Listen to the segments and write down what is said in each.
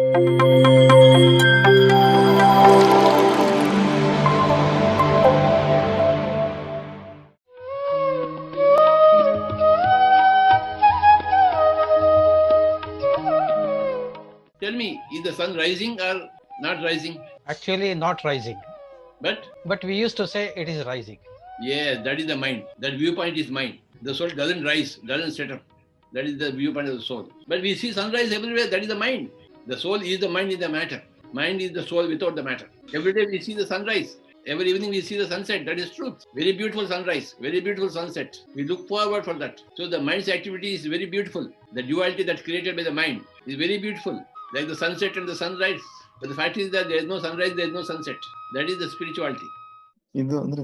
Tell me, is the sun rising or not rising? Actually, not rising. But we used to say it is rising. yeah, that is the mind. That viewpoint is mind. The soul doesn't rise, doesn't set up. That is the viewpoint of the soul. But we see sunrise everywhere. That is the mind. The soul is the mind in the matter. Mind is the soul without the matter. Every day we see the sunrise. Every evening we see the sunset. That is truth. Very beautiful sunrise. Very beautiful sunset. We look forward for that. So the mind's activity is very beautiful. The duality that's created by the mind is very beautiful. Like the sunset and the sunrise. But the fact is that there is no sunrise, there is no sunset. That is the spirituality. ಇದು ಅಂದ್ರೆ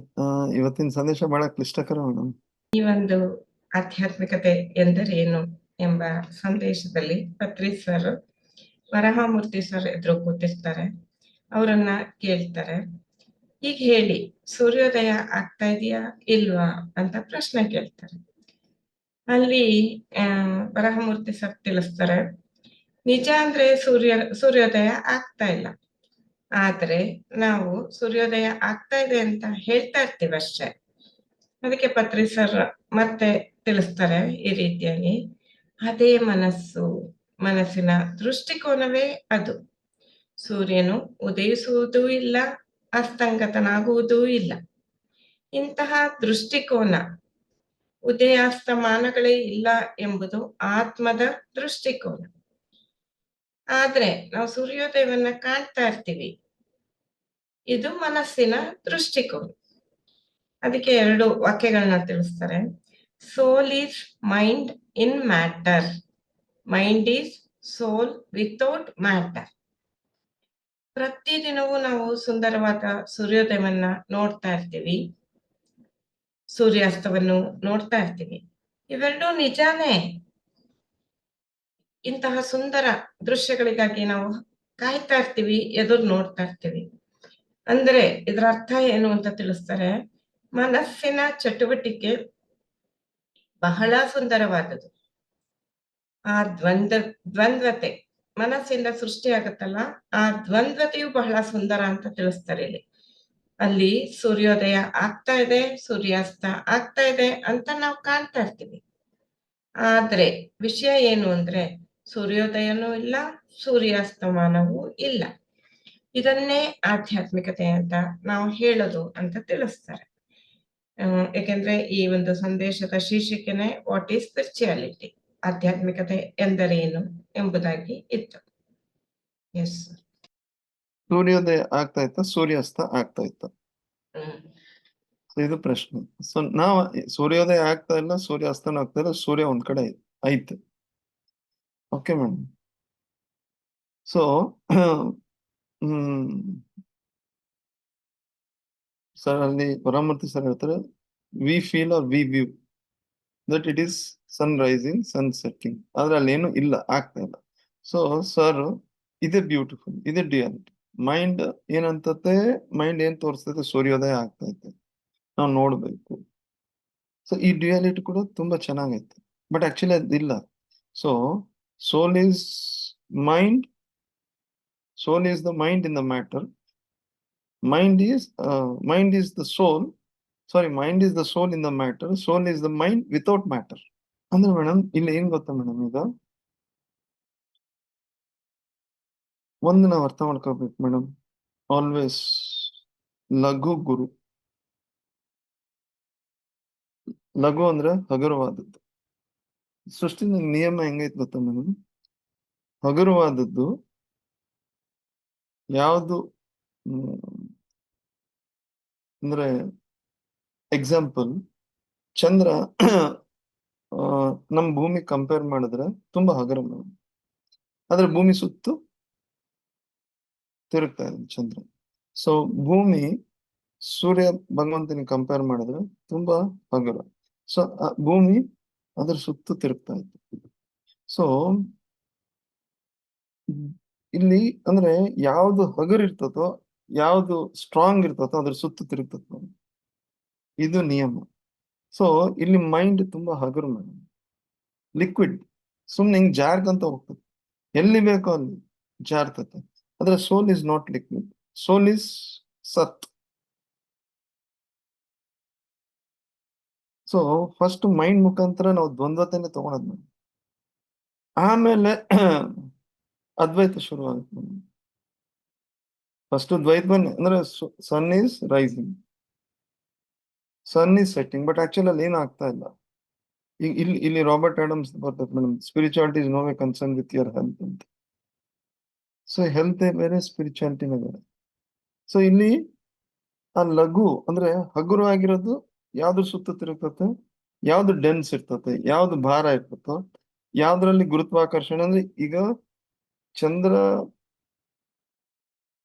ಇವತ್ತಿನ ಸಂದೇಶ ಬಹಳ ಕ್ಲಿಷ್ಟಕರ madam. ಈ ಒಂದು ಆಧ್ಯಾತ್ಮಿಕತೆ ಎಂದರೇನು ಎಂಬ ಸಂದೇಶದಲ್ಲಿ ಪತ್ರಿ ಸರ್ ವರಹಾಮೂರ್ತಿ ಸರ್ ಎದುರು ಕೂತಿರ್ತಾರೆ. ಅವರನ್ನ ಕೇಳ್ತಾರೆ, ಈಗ ಹೇಳಿ ಸೂರ್ಯೋದಯ ಆಗ್ತಾ ಇದೆಯಾ ಇಲ್ವಾ ಅಂತ ಪ್ರಶ್ನೆ ಕೇಳ್ತಾರೆ. ಅಲ್ಲಿ ವರಹಮೂರ್ತಿ ಸರ್ ತಿಳಿಸ್ತಾರೆ, ನಿಜ ಅಂದ್ರೆ ಸೂರ್ಯೋದಯ ಆಗ್ತಾ ಇಲ್ಲ, ಆದ್ರೆ ನಾವು ಸೂರ್ಯೋದಯ ಆಗ್ತಾ ಇದೆ ಅಂತ ಹೇಳ್ತಾ ಇರ್ತೀವಿ ಅಷ್ಟೇ. ಅದಕ್ಕೆ ಪತ್ರಿ ಸರ್ ಮತ್ತೆ ತಿಳಿಸ್ತಾರೆ ಈ ರೀತಿಯಾಗಿ, ಅದೇ ಮನಸ್ಸಿನ ದೃಷ್ಟಿಕೋನವೇ ಅದು. ಸೂರ್ಯನು ಉದಯಿಸುವುದೂ ಇಲ್ಲ, ಅಸ್ತಂಗತನಾಗುವುದೂ ಇಲ್ಲ. ಇಂತಹ ದೃಷ್ಟಿಕೋನ, ಉದಯಾಸ್ತಮಾನಗಳೇ ಇಲ್ಲ ಎಂಬುದು ಆತ್ಮದ ದೃಷ್ಟಿಕೋನ. ಆದ್ರೆ ನಾವು ಸೂರ್ಯೋದಯವನ್ನ ಕಾಣ್ತಾ ಇರ್ತೀವಿ, ಇದು ಮನಸ್ಸಿನ ದೃಷ್ಟಿಕೋನ. ಅದಕ್ಕೆ 2 ವಾಕ್ಯಗಳನ್ನ ತಿಳಿಸ್ತಾರೆ. Soul is mind in matter, mind is soul without matter. ಪ್ರತಿದಿನವೂ ನಾವು ಸುಂದರವಾದ ಸೂರ್ಯೋದಯವನ್ನ ನೋಡ್ತಾ ಇರ್ತೀವಿ, ಸೂರ್ಯಾಸ್ತವನ್ನು ನೋಡ್ತಾ ಇರ್ತೀವಿ. ಇವೆರಡೂ ನಿಜಾನೇ. ಇಂತಹ ಸುಂದರ ದೃಶ್ಯಗಳಿಗಾಗಿ ನಾವು ಕಾಯ್ತಾ ಇರ್ತೀವಿ, ಎದುರು ನೋಡ್ತಾ ಇರ್ತೀವಿ. ಅಂದ್ರೆ ಇದರ ಅರ್ಥ ಏನು ಅಂತ ತಿಳಿಸ್ತಾರೆ. ಮನಸ್ಸಿನ ಚಟುವಟಿಕೆ ಬಹಳ ಸುಂದರವಾದದ್ದು. ಆ ದ್ವಂದ್ವತೆ ಮನಸ್ಸಿಂದ ಸೃಷ್ಟಿ ಆಗುತ್ತಲ್ಲ, ಆ ದ್ವಂದ್ವತೆಯು ಬಹಳ ಸುಂದರ ಅಂತ ತಿಳಿಸ್ತಾರೆ ಇಲ್ಲಿ. ಅಲ್ಲಿ ಸೂರ್ಯೋದಯ ಆಗ್ತಾ ಇದೆ, ಸೂರ್ಯಾಸ್ತ ಆಗ್ತಾ ಇದೆ ಅಂತ ನಾವು ಕಾಣ್ತಾ ಇರ್ತೀವಿ. ಆದ್ರೆ ವಿಷಯ ಏನು ಅಂದ್ರೆ ಸೂರ್ಯೋದಯನೂ ಇಲ್ಲ, ಸೂರ್ಯಾಸ್ತಮಾನವೂ ಇಲ್ಲ. ಇದನ್ನೇ ಆಧ್ಯಾತ್ಮಿಕತೆ ಅಂತ ನಾವು ಹೇಳೋದು ಅಂತ ತಿಳಿಸ್ತಾರೆ. ಯಾಕೆಂದ್ರೆ ಈ ಒಂದು ಸಂದೇಶದ ಶೀರ್ಷಿಕೆನೆ ವಾಟ್ ಈಸ್ ಸ್ಪಿರಿಚುಯಾಲಿಟಿ, ಆಧ್ಯಾತ್ಮಿಕತೆ ಎಂದರೇನು ಎಂಬುದಾಗಿ ಇತ್ತು. ಎಸ್, ಸೂರ್ಯೋದಯ ಆಗ್ತಾ ಇತ್ತ, ಸೂರ್ಯಾಸ್ತ ಆಗ್ತಾ ಇತ್ತ, ಇದು ಪ್ರಶ್ನೆ. ಸೊ ನಾವ್ ಸೂರ್ಯೋದಯ ಆಗ್ತಾ ಇಲ್ಲ, ಸೂರ್ಯಾಸ್ತನ ಆಗ್ತಾ ಇಲ್ಲ, ಸೂರ್ಯ ಒಂದ್ ಕಡೆ ಐತೆ. Okay madam. ಸೊ ಸರ್ ಅಲ್ಲಿ ವರಮೂರ್ತಿ ಸರ್ ಹೇಳ್ತಾರೆ, we feel or we view that it is sun rising, sun setting. ಆದ್ರೆ ಅಲ್ಲಿ ಏನು ಇಲ್ಲ, ಆಗ್ತಾ ಇಲ್ಲ. ಸೊ ಸರ್ ಇದೇ ಬ್ಯೂಟಿಫುಲ್, ಇದೇ ಡಿಯಾಲಿಟಿ. ಮೈಂಡ್ ಏನಂತತೆ, ಮೈಂಡ್ ಏನ್ ತೋರಿಸ್ತೈತೆ, ಸೂರ್ಯೋದಯ ಆಗ್ತೈತೆ, ನಾವು ನೋಡ್ಬೇಕು. ಸೊ ಈ ಡ್ಯುಯಾಲಿಟಿ ಕೂಡ ತುಂಬಾ ಚೆನ್ನಾಗೈತೆ. ಬಟ್ ಆಕ್ಚುಲಿ ಅದಿಲ್ಲ. So soul is mind, soul is the mind in the matter, mind is the soul, sorry, mind is the soul in the matter, soul is the mind without matter. ಅಂದ್ರೆ madam ಇಲ್ಲಿ ಏನ್ ಗೊತ್ತಾ madam, ಈಗ ಒಂದು ನಾವು ಅರ್ಥ ಮಾಡ್ಕೋಬೇಕು madam, always ಲಘು ಗುರು. ಲಘು ಅಂದ್ರೆ ಹಗುರವಾದದ್ದು. ಸೃಷ್ಟಿ ನಿಯಮ ಹೆಂಗೈತೆ ಗೊತ್ತಾ ಮೇಡಮ್, ಹಗುರವಾದದ್ದು ಯಾವುದು ಅಂದ್ರೆ, ಎಕ್ಸಾಂಪಲ್ ಚಂದ್ರ ನಮ್ ಭೂಮಿ ಕಂಪೇರ್ ಮಾಡಿದ್ರೆ ತುಂಬಾ ಹಗುರ ಮೇಡಮ್. ಆದ್ರೆ ಭೂಮಿ ಸುತ್ತು ತಿರುಗ್ತಾ ಇದೆ ಚಂದ್ರ. ಸೊ ಭೂಮಿ ಸೂರ್ಯ ಭಗವಂತನಿಗೆ ಕಂಪೇರ್ ಮಾಡಿದ್ರೆ ತುಂಬಾ ಹಗುರ. ಸೊ ಭೂಮಿ ಅದ್ರ ಸುತ್ತು ತಿರುಗ್ತಾ ಇತ್ತು. ಸೊ ಇಲ್ಲಿ ಅಂದ್ರೆ ಯಾವ್ದು ಹಗುರ ಇರ್ತದೋ, ಯಾವ್ದು ಸ್ಟ್ರಾಂಗ್ ಇರ್ತದೋ ಅದ್ರ ಸುತ್ತು ತಿರುಗ್ತದ, ಇದು ನಿಯಮ. ಸೊ ಇಲ್ಲಿ ಮೈಂಡ್ ತುಂಬಾ ಹಗುರ ಮೇಡಮ್, ಲಿಕ್ವಿಡ್, ಸುಮ್ನೆ ಹಿಂಗ್ ಜಾರ್ಗಂತ ಹೋಗ್ತದೆ, ಎಲ್ಲಿ ಬೇಕೋ ಅಲ್ಲಿ. ಜಾರ್ತತೆ. ಆದ್ರೆ soul is not liquid, soul is ಸತ್. ಸೊ ಫಸ್ಟ್ ಮೈಂಡ್ ಮುಖಾಂತರ ನಾವು ದ್ವಂದ್ವತೆನೆ ತಗೊಳದ್ ನಾವು, ಆಮೇಲೆ ಅದ್ವೈತ ಶುರು ಆಗುತ್ತೆ. ಫಸ್ಟ್ ದ್ವೈತ ಅಂದ್ರೆ sun is rising, sun is setting, but actually ಅಲ್ಲಿ ಏನು ಆಗ್ತಾ ಇಲ್ಲ. ಈಗ ಇಲ್ಲಿ ರಾಬರ್ಟ್ ಆಡಮ್ಸ್ ಬರ್ತದೆ madam, spirituality is no way concern with your health ಅಂತ. ಸೊ ಹೆಲ್ತ್ ಬೇರೆ, ಸ್ಪಿರಿಚುಯಾಲಿಟಿನೇ ಬೇರೆ. ಸೊ ಇಲ್ಲಿ ಆ ಲಘು ಅಂದ್ರೆ ಹಗುರವಾಗಿರೋದು ಯಾವ್ದು ಸುತ್ತ ತಿರುಗ್ತತೆ, ಯಾವ್ದು ಡೆನ್ಸ್ ಇರ್ತತೆ, ಯಾವ್ದು ಭಾರ ಇರ್ತತೋ, ಯಾವ್ದ್ರಲ್ಲಿ ಗುರುತ್ವಾಕರ್ಷಣೆ. ಅಂದ್ರೆ ಈಗ ಚಂದ್ರ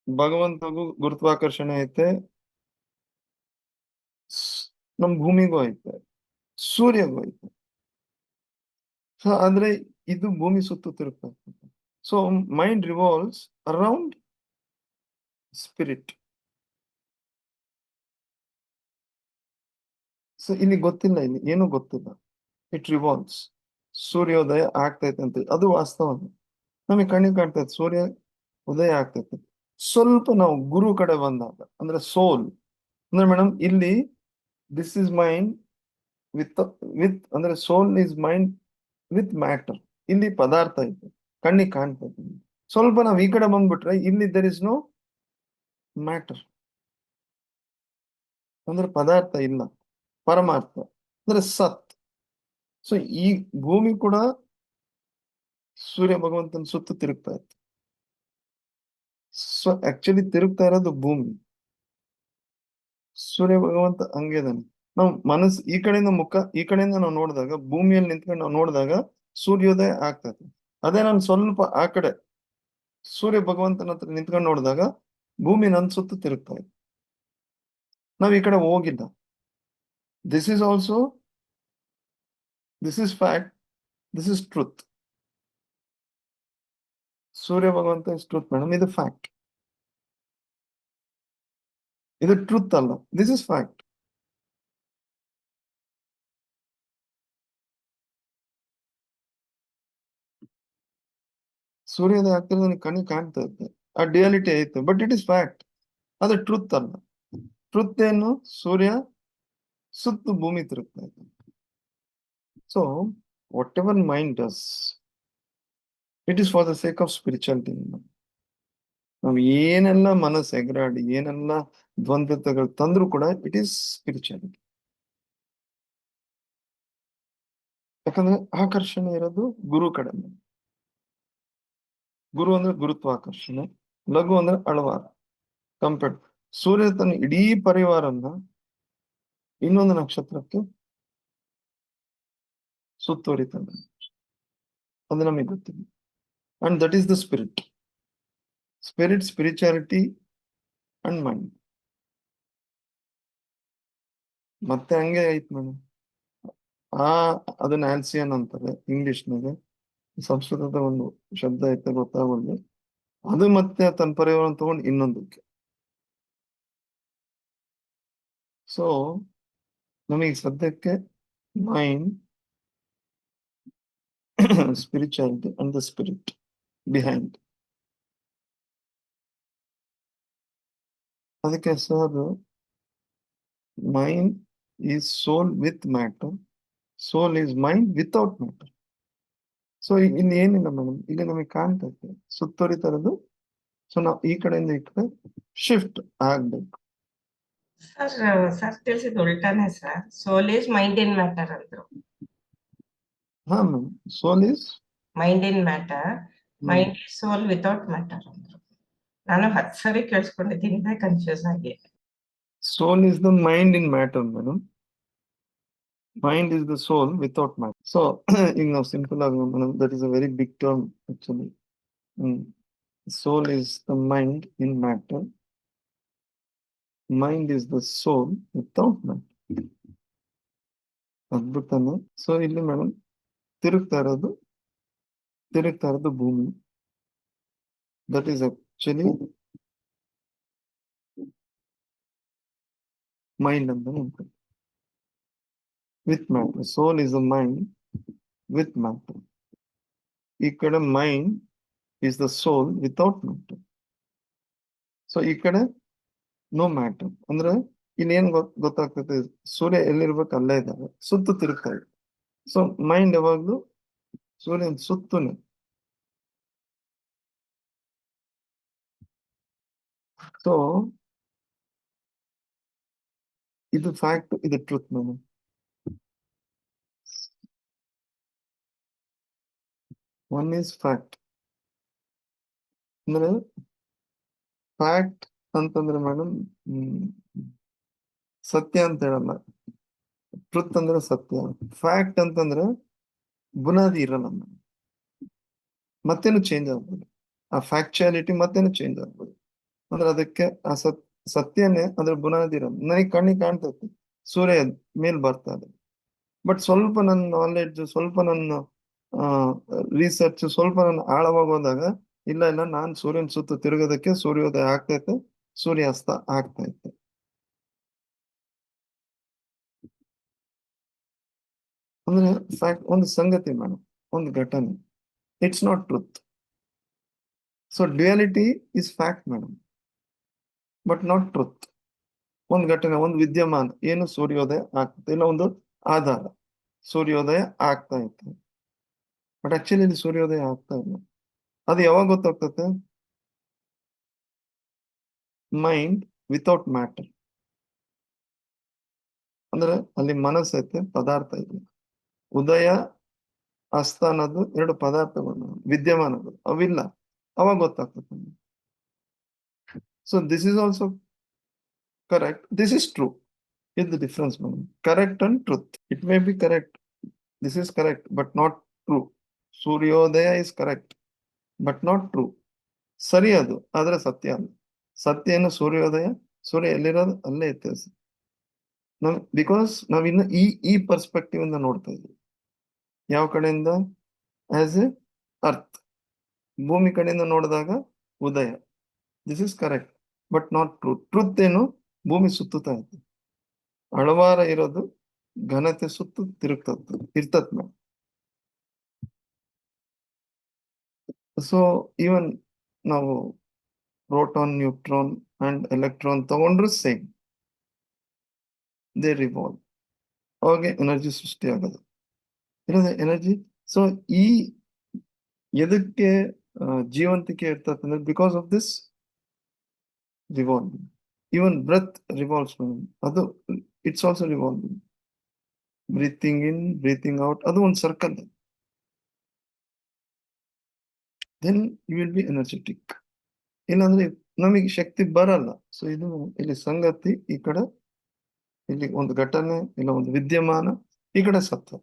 ಭಗವಂತಗೂ ಗುರುತ್ವಾಕರ್ಷಣೆ ಐತೆ, ನಮ್ ಭೂಮಿಗೂ ಐತೆ, ಸೂರ್ಯಗೂ ಐತೆ. ಸೊ ಆದ್ರೆ ಇದು ಭೂಮಿ ಸುತ್ತ ತಿರುಗ್ತಾ ಇರ್ತದೆ. So mind revolves around spirit. So ಇಲ್ಲಿ ಗೊತ್ತಿಲ್ಲ, ಇಲ್ಲಿ ಏನು ಗೊತ್ತಿಲ್ಲ, ಇಟ್ ರಿವಾಲ್ವ್ಸ್. ಸೂರ್ಯೋದಯ ಆಗ್ತೈತೆ ಅಂತ ಅದು ವಾಸ್ತವ, ನಮಗೆ ಕಣ್ಣಿಗೆ ಕಾಣ್ತೈತೆ ಸೂರ್ಯ ಉದಯ ಆಗ್ತೈತೆ. ಸ್ವಲ್ಪ ನಾವು ಗುರು ಕಡೆ ಬಂದಾಗ ಅಂದ್ರೆ ಸೋಲ್ ಅಂದ್ರೆ ಮೇಡಮ್ ಇಲ್ಲಿ this is mind with with ಅಂದ್ರೆ soul is mind with matter. ಇಲ್ಲಿ ಪದಾರ್ಥ ಇದೆ, ಕಣ್ಣಿಗೆ ಕಾಣ್ತೈತೆ. ಸ್ವಲ್ಪ ನಾವು ಈ ಕಡೆ ಬಂದ್ಬಿಟ್ರೆ ಇಲ್ಲಿ ದರ್ ಇಸ್ ನೋ ಮ್ಯಾಟರ್, ಅಂದ್ರೆ ಪದಾರ್ಥ ಇಲ್ಲ, ಪರಮಾರ್ಥ ಅಂದ್ರೆ ಸತ್. ಸೊ ಈ ಭೂಮಿ ಕೂಡ ಸೂರ್ಯ ಭಗವಂತನ ಸುತ್ತ ತಿರುಗ್ತಾ ಇತ್ತು. ಸೊ ಆಕ್ಚುಲಿ ತಿರುಗ್ತಾ ಇರೋದು ಭೂಮಿ, ಸೂರ್ಯ ಭಗವಂತ ಹಂಗಿದಾನೆ. ನಾವು ಮನಸ್ಸು ಈ ಕಡೆಯಿಂದ ಮುಖ ಈ ಕಡೆಯಿಂದ ನಾವು ನೋಡಿದಾಗ, ಭೂಮಿಯಲ್ಲಿ ನಿಂತ್ಕೊಂಡು ನಾವು ನೋಡಿದಾಗ ಸೂರ್ಯೋದಯ ಆಗ್ತದೆ. ಅದೇ ನಾನು ಸ್ವಲ್ಪ ಆ ಕಡೆ ಸೂರ್ಯ ಭಗವಂತನ ಹತ್ರ ನಿಂತ್ಕೊಂಡು ನೋಡಿದಾಗ ಭೂಮಿ ನನ್ನ ಸುತ್ತ ತಿರುಗ್ತಾ ಇದೆ, ನಾವ್ ಈ ಕಡೆ ಹೋಗಿಲ್ಲ. This is also, this is fact, this is truth. ಸೂರ್ಯ ಭಗವಂತ ಇಸ್ ಟ್ರೂತ್ ಮೇಡಮ್, ಇದು ಫ್ಯಾಕ್ಟ್, ಇದು ಟ್ರೂತ್ ಅಲ್ಲ, ದಿಸ್ ಇಸ್ ಫ್ಯಾಕ್ಟ್. ಸೂರ್ಯೋದಯ ಆಗ್ತಿರೋದು ನನಗೆ ಕಣ್ಣಿಗೆ ಕಾಣ್ತಾ ಇತ್ತು, ಆ ಡಿಯಾಲಿಟಿ ಐತೆ, ಬಟ್ ಇಟ್ ಇಸ್ ಫ್ಯಾಕ್ಟ್, ಅದು ಟ್ರೂತ್ ಅಲ್ಲ. ಟ್ರೂತ್ ಏನು? ಸೂರ್ಯ ಸುತ್ತು ಭೂಮಿ ತಿರುಗ್ತಾ ಇದೆ. So whatever mind does, it is for the sake of spirituality. ನಾವು ಏನೆಲ್ಲ ಮನಸ್ಸು ಎಗರಾಡಿ ಏನೆಲ್ಲ ದ್ವಂದ್ವತೆಗಳು ತಂದ್ರು ಕೂಡ ಇಟ್ ಈಸ್ ಸ್ಪಿರಿಚುಯಾಲಿಟಿ. ಯಾಕಂದ್ರೆ ಆಕರ್ಷಣೆ ಇರೋದು ಗುರು ಕಡೆ. ಗುರು ಅಂದ್ರೆ ಗುರುತ್ವಾಕರ್ಷಣೆ, ಲಘು ಅಂದ್ರೆ ಅಳವಾರ. ಕಂಪೇರ್ಡ್ ಸೂರ್ಯ ತನ್ನ ಇಡೀ ಪರಿವಾರನ್ನ ಇನ್ನೊಂದು ನಕ್ಷತ್ರಕ್ಕೆ ಸುತ್ತುವರಿತಾನೆ, ಅದು ನಮಗೆ ಗೊತ್ತಿದೆ. And that is the spirit. Spirit, spirituality and mind ಮತ್ತೆ ಹಂಗೆ ಐತ್ ಮೇಡಮ್. ಅದನ್ನ ಆಲ್ಸಿಯನ್ ಅಂತಾರೆ ಇಂಗ್ಲಿಷ್ನಾಗೆ, ಸಂಸ್ಕೃತದ ಒಂದು ಶಬ್ದ ಐತೆ ಗೊತ್ತಾಗಲ್ಲ. ಅದು ಮತ್ತೆ ತನ್ನ ಪರಿವಾರ ತಗೊಂಡು ಇನ್ನೊಂದಕ್ಕೆ. ಸೊ ನಮಗೆ ಸದ್ಯಕ್ಕೆ mind, spirituality and the spirit behind. ಅದಕ್ಕೆ sir mind is soul with matter, soul is mind without matter. So ಇಲ್ಲಿ ಏನಿಲ್ಲ ಮೇಡಮ್, ಇಲ್ಲಿ ನಮಗೆ ಕಾಣ್ತೈತೆ ಸುತ್ತುವರಿತಾ ಇರೋದು. ಸೊ ನಾವು ಈ ಕಡೆಯಿಂದ ಈ ಕಡೆ ಶಿಫ್ಟ್ ಆಗ್ಬೇಕು. ಸರ್ ತಿಳಿಸಿದ ಉಲ್ಟಾನೆ sir. Soul is mind in matter ಅಂದ್ರು. ಹಾ ma'am, soul is mind in matter, mind is soul without matter ಅಂದ್ರು. ನಾನು 10 ಸರಿ ಕೇಳಿಸ್ಕೊಂಡಿದ್ದೀನಿ, ಕನ್ಫ್ಯೂಸ್ ಆಗಿ. soul is the mind in matter, madam. Mind is the soul without matter. So, simple, madam, that is a very big term actually. Soul is the mind in matter. Mind is the soul without matter. ಅದ್ಭುತನೇ. So ಇಲ್ಲಿ madam ತಿರುಗ್ತಾ ಇರೋದು ಭೂಮಿ. That is actually mind ಅಂತ ಹೇಳ್ತಾರೆ, with matter. Soul is a mind with matter. ಈ ಕಡೆ mind is the soul without matter. So ಈ ಕಡೆ ನೋ ಮ್ಯಾಟರ್ ಅಂದ್ರೆ ಇನ್ನೇನ್ ಗೊತ್ತಾಗ್ತದೆ, ಸೂರ್ಯ ಎಲ್ಲಿರ್ಬೇಕು ಅಲ್ಲೇ ಇದ್ದಾವೆ, ಸುತ್ತು ತಿರುಗ್ತಾ ಇದೆ. ಸೊ ಮೈಂಡ್ ಯಾವಾಗ್ಲೂ ಸೂರ್ಯನ ಸುತ್ತುನೆ. ಸೊ ಇದು ಫ್ಯಾಕ್ಟ್, ಇದು ಟ್ರೂತ್ ನಾನು. ಒನ್ ಈಸ್ ಫ್ಯಾಕ್ಟ್ ಅಂದ್ರೆ ಫ್ಯಾಕ್ಟ್ ಅಂತಂದ್ರೆ ಮೇಡಮ್ ಸತ್ಯ ಅಂತ ಹೇಳಲ್ಲ. ಟ್ರುತ್ ಅಂದ್ರೆ ಸತ್ಯ. ಫ್ಯಾಕ್ಟ್ ಅಂತಂದ್ರೆ ಬುನಾದಿ ಇರಲ್ಲ ಮೇಡಮ್, ಮತ್ತೇನು ಚೇಂಜ್ ಆಗ್ಬೋದು. ಆ ಫ್ಯಾಕ್ಚುಯಾಲಿಟಿ ಮತ್ತೇನು ಚೇಂಜ್ ಆಗ್ಬೋದು. ಅಂದ್ರೆ ಅದಕ್ಕೆ ಆ ಸತ್ಯನೇ ಅದ್ರ ಬುನಾದಿ ಇರಲ್ಲ. ನನಗೆ ಕಣ್ಣಿಗೆ ಕಾಣ್ತೈತಿ ಸೂರ್ಯ ಮೇಲ್ ಬರ್ತಾ ಇದೆ, ಬಟ್ ಸ್ವಲ್ಪ ನನ್ನ ನಾಲೆಡ್ಜ್, ಸ್ವಲ್ಪ ನನ್ನ ರಿಸರ್ಚ್, ಸ್ವಲ್ಪ ನನ್ನ ಆಳವಾಗಿ ಹೋದಾಗ ಇಲ್ಲ ನಾನ್ ಸೂರ್ಯನ ಸುತ್ತ ತಿರುಗೋದಕ್ಕೆ ಸೂರ್ಯೋದಯ ಆಗ್ತೈತೆ, ಸೂರ್ಯಾಸ್ತ ಆಗ್ತೈತೆ. ಅಂದ್ರೆ ಫ್ಯಾಕ್ಟ್ ಒಂದು ಸಂಗತಿ ಮೇಡಮ್, ಒಂದು ಘಟನೆ. It's not truth. So duality is fact madam, but not truth. ಒಂದು ಘಟನೆ, ಒಂದು ವಿದ್ಯಮಾನ, ಏನು ಸೂರ್ಯೋದಯ ಆಗ್ತದೆ, ಇಲ್ಲ ಒಂದು ಆಧಾರ ಸೂರ್ಯೋದಯ ಆಗ್ತಾ ಇತ್ತು, ಬಟ್ ಆಕ್ಚುಲಿ ಇಲ್ಲಿ ಸೂರ್ಯೋದಯ ಆಗ್ತಾ ಇಲ್ಲ. ಅದು ಯಾವಾಗ ಗೊತ್ತಾಗ್ತದೆ? Mind without matter. ಅಂದ್ರೆ ಅಲ್ಲಿ ಮನಸ್ಸೈತೆ, ಪದಾರ್ಥ ಇಲ್ಲ. ಉದಯ ಅಸ್ತ ಅನ್ನೋದು ಎರಡು ಪದಾರ್ಥಗಳು, ವಿದ್ಯಮಾನಗಳು, ಅವಿಲ್ಲ. ಅವಾಗ ಗೊತ್ತಾಗ್ತದೆ. So this is also correct. This is true. Here's the difference, man. Correct and truth. It may be correct. This is correct, but not true. Suryodaya is correct, but not true. ಸರಿ ಅದು, ಆದ್ರೆ ಸತ್ಯ ಅಲ್ಲ. ಸತ್ಯ ಏನು? ಸೂರ್ಯೋದಯ. ಸೂರ್ಯ ಎಲ್ಲಿರೋದು ಅಲ್ಲೇ ಇರ್ತದೆ. ಬಿಕಾಸ್ ನಾವಿನ್ನು ಈ ಪರ್ಸ್ಪೆಕ್ಟಿವ್ ಇಂದ ನೋಡ್ತಾ ಇದ್ವಿ. ಯಾವ ಕಡೆಯಿಂದ? ಆಸ್ ಎ ಅರ್ತ್, ಭೂಮಿ ಕಡೆಯಿಂದ ನೋಡಿದಾಗ ಉದಯ. This is correct, but not true. Truth ಏನು? ಭೂಮಿ ಸುತ್ತುತ್ತಾ ಇತ್ತು, ಅಳವಾರ ಇರೋದು ಘನತೆ ಸುತ್ತು ಇರ್ತತ್ ಮೇಡಮ್. ಸೊ ಈವನ್ ನಾವು ಪ್ರೋಟಾನ್, ನ್ಯೂಟ್ರಾನ್ ಅಂಡ್ ಎಲೆಕ್ಟ್ರಾನ್ ತಗೊಂಡ್ರು ಸೇಮ್, ದೇ ರಿವಾಲ್ವ್. ಅವಾಗೆ ಎನರ್ಜಿ ಸೃಷ್ಟಿ ಆಗೋದು, ಇರೋದೇ ಎನರ್ಜಿ. ಸೊ ಈ ಎದಕ್ಕೆ ಜೀವಂತಿಕೆ ಇರ್ತದೆ ಅಂದ್ರೆ because of this revolving. Even breath revolves madam, ಅದು it's also revolving. Breathing in, breathing out, ಅದು ಒಂದು circle. Then you will be energetic. ಇಲ್ಲಾಂದ್ರೆ ನಮಗೆ ಶಕ್ತಿ ಬರಲ್ಲ. ಸೊ ಇದು ಇಲ್ಲಿ ಸಂಗತಿ, ಈ ಕಡೆ ಇಲ್ಲಿ ಒಂದು ಘಟನೆ, ಇಲ್ಲ ಒಂದು ವಿದ್ಯಮಾನ, ಈ ಕಡೆ ಸತ್ವ.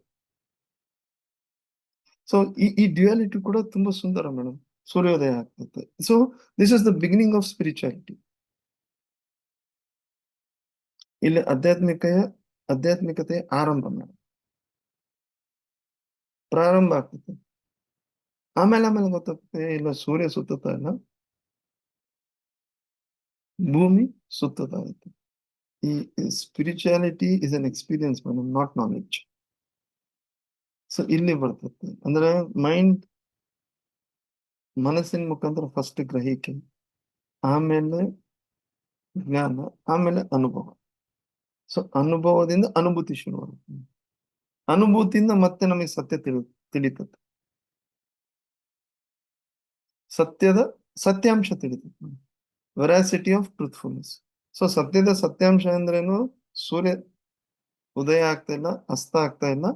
ಸೊ ಈ ಡ್ಯುಯಾಲಿಟಿ ಕೂಡ ತುಂಬಾ ಸುಂದರ ಮೇಡಮ್. ಸೂರ್ಯೋದಯ ಆಗ್ತದೆ. So this is the beginning of spirituality. ಇಲ್ಲಿ ಆಧ್ಯಾತ್ಮಿಕತೆ ಆರಂಭ ಮೇಡಮ್, ಪ್ರಾರಂಭ ಆಗ್ತದೆ. ಆಮೇಲೆ ಗೊತ್ತಾಗ್ತದೆ ಇಲ್ಲ ಸೂರ್ಯ ಸುತ್ತುತ್ತಾ ಇಲ್ಲ, ಭೂಮಿ ಸುತ್ತುತ್ತಾ ಇರುತ್ತೆ. ಈ spirituality is an experience madam, not knowledge. So ಇಲ್ಲಿ ಬರ್ತದೆ ಅಂದ್ರೆ ಮೈಂಡ್, ಮನಸ್ಸಿನ ಮುಖಾಂತರ ಫಸ್ಟ್ ಗ್ರಹಿಕೆ, ಆಮೇಲೆ ಜ್ಞಾನ, ಆಮೇಲೆ ಅನುಭವ. ಸೊ ಅನುಭವದಿಂದ ಅನುಭೂತಿ ಶುರುವಾಗುತ್ತೆ. ಅನುಭೂತಿಯಿಂದ ಮತ್ತೆ ನಮಗೆ ಸತ್ಯ ತಿಳಿತದೆ, ಸತ್ಯದ ಸತ್ಯಾಂಶ ತಿಳಿತದೆ, ವೆರಾಸಿಟಿ ಆಫ್ ಟ್ರೂತ್ಫುಲ್ನೆಸ್. ಸೊ ಸತ್ಯದ ಸತ್ಯಾಂಶ ಅಂದ್ರೇನು? ಸೂರ್ಯ ಉದಯ ಆಗ್ತಾ ಇಲ್ಲ, ಅಸ್ತ ಆಗ್ತಾ ಇಲ್ಲ,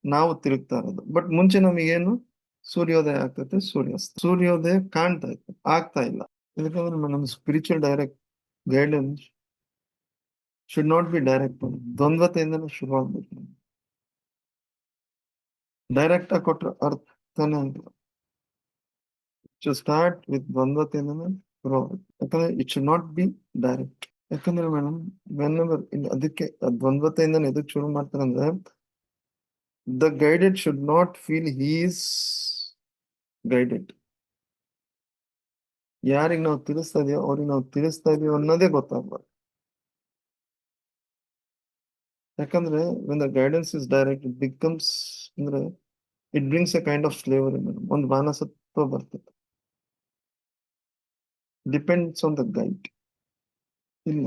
ನಾವು ತಿರುಗ್ತಾ ಇರೋದು. ಬಟ್ ಮುಂಚೆ ನಮಗೇನು? ಸೂರ್ಯೋದಯ ಆಗ್ತೈತೆ, ಸೂರ್ಯೋದಯ ಕಾಣ್ತಾ ಇತ್ತು, ಆಗ್ತಾ ಇಲ್ಲ. ಇದಕ್ಕೆ ನಮ್ಮ spiritual direct guidance should not be direct. ದ್ವಂದ್ವತೆಯಿಂದಲೇ ಶುರು ಆಗ್ಬೇಕು. ಡೈರೆಕ್ಟ್ ಆಗಿ ಕೊಟ್ರೆ ಅರ್ಥನೇ ಅಂತ. ಟು ಸ್ಟಾರ್ಟ್ ವಿತ್ ದ್ವಂದ್ವತೆಯಿಂದಲೇ ಶುರು ಆಗ್ಬೇಕು. ಯಾಕಂದ್ರೆ it should not be direct. ಯಾಕಂದ್ರೆ ಮೇಡಮ್ ವೆನ್ಎವರ್ ಅದಕ್ಕೆ ದ್ವಂದ್ವತೆಯಿಂದ ಎದಕ್ಕೆ ಶುರು ಮಾಡ್ತಾರೆ ಅಂದ್ರೆ the guided should not feel he is guided. ಯಾರಿಗೆ ನಾವು ತಿಳಿಸ್ತಾ ಇದೀವೋ ಅವ್ರಿಗೆ ನಾವು ತಿಳಿಸ್ತಾ ಇದೀವಿ ಅನ್ನೋದೇ ಗೊತ್ತಾಗ್ಬಾರ್ದು. ಯಾಕಂದ್ರೆ when the guidance is direct, it becomes ಅಂದ್ರೆ it brings a kind of slavery. ಒಂದು ಮಾನಸತ್ವ ಬರ್ತದೆ. Depends on the guide. ಇಲ್ಲ,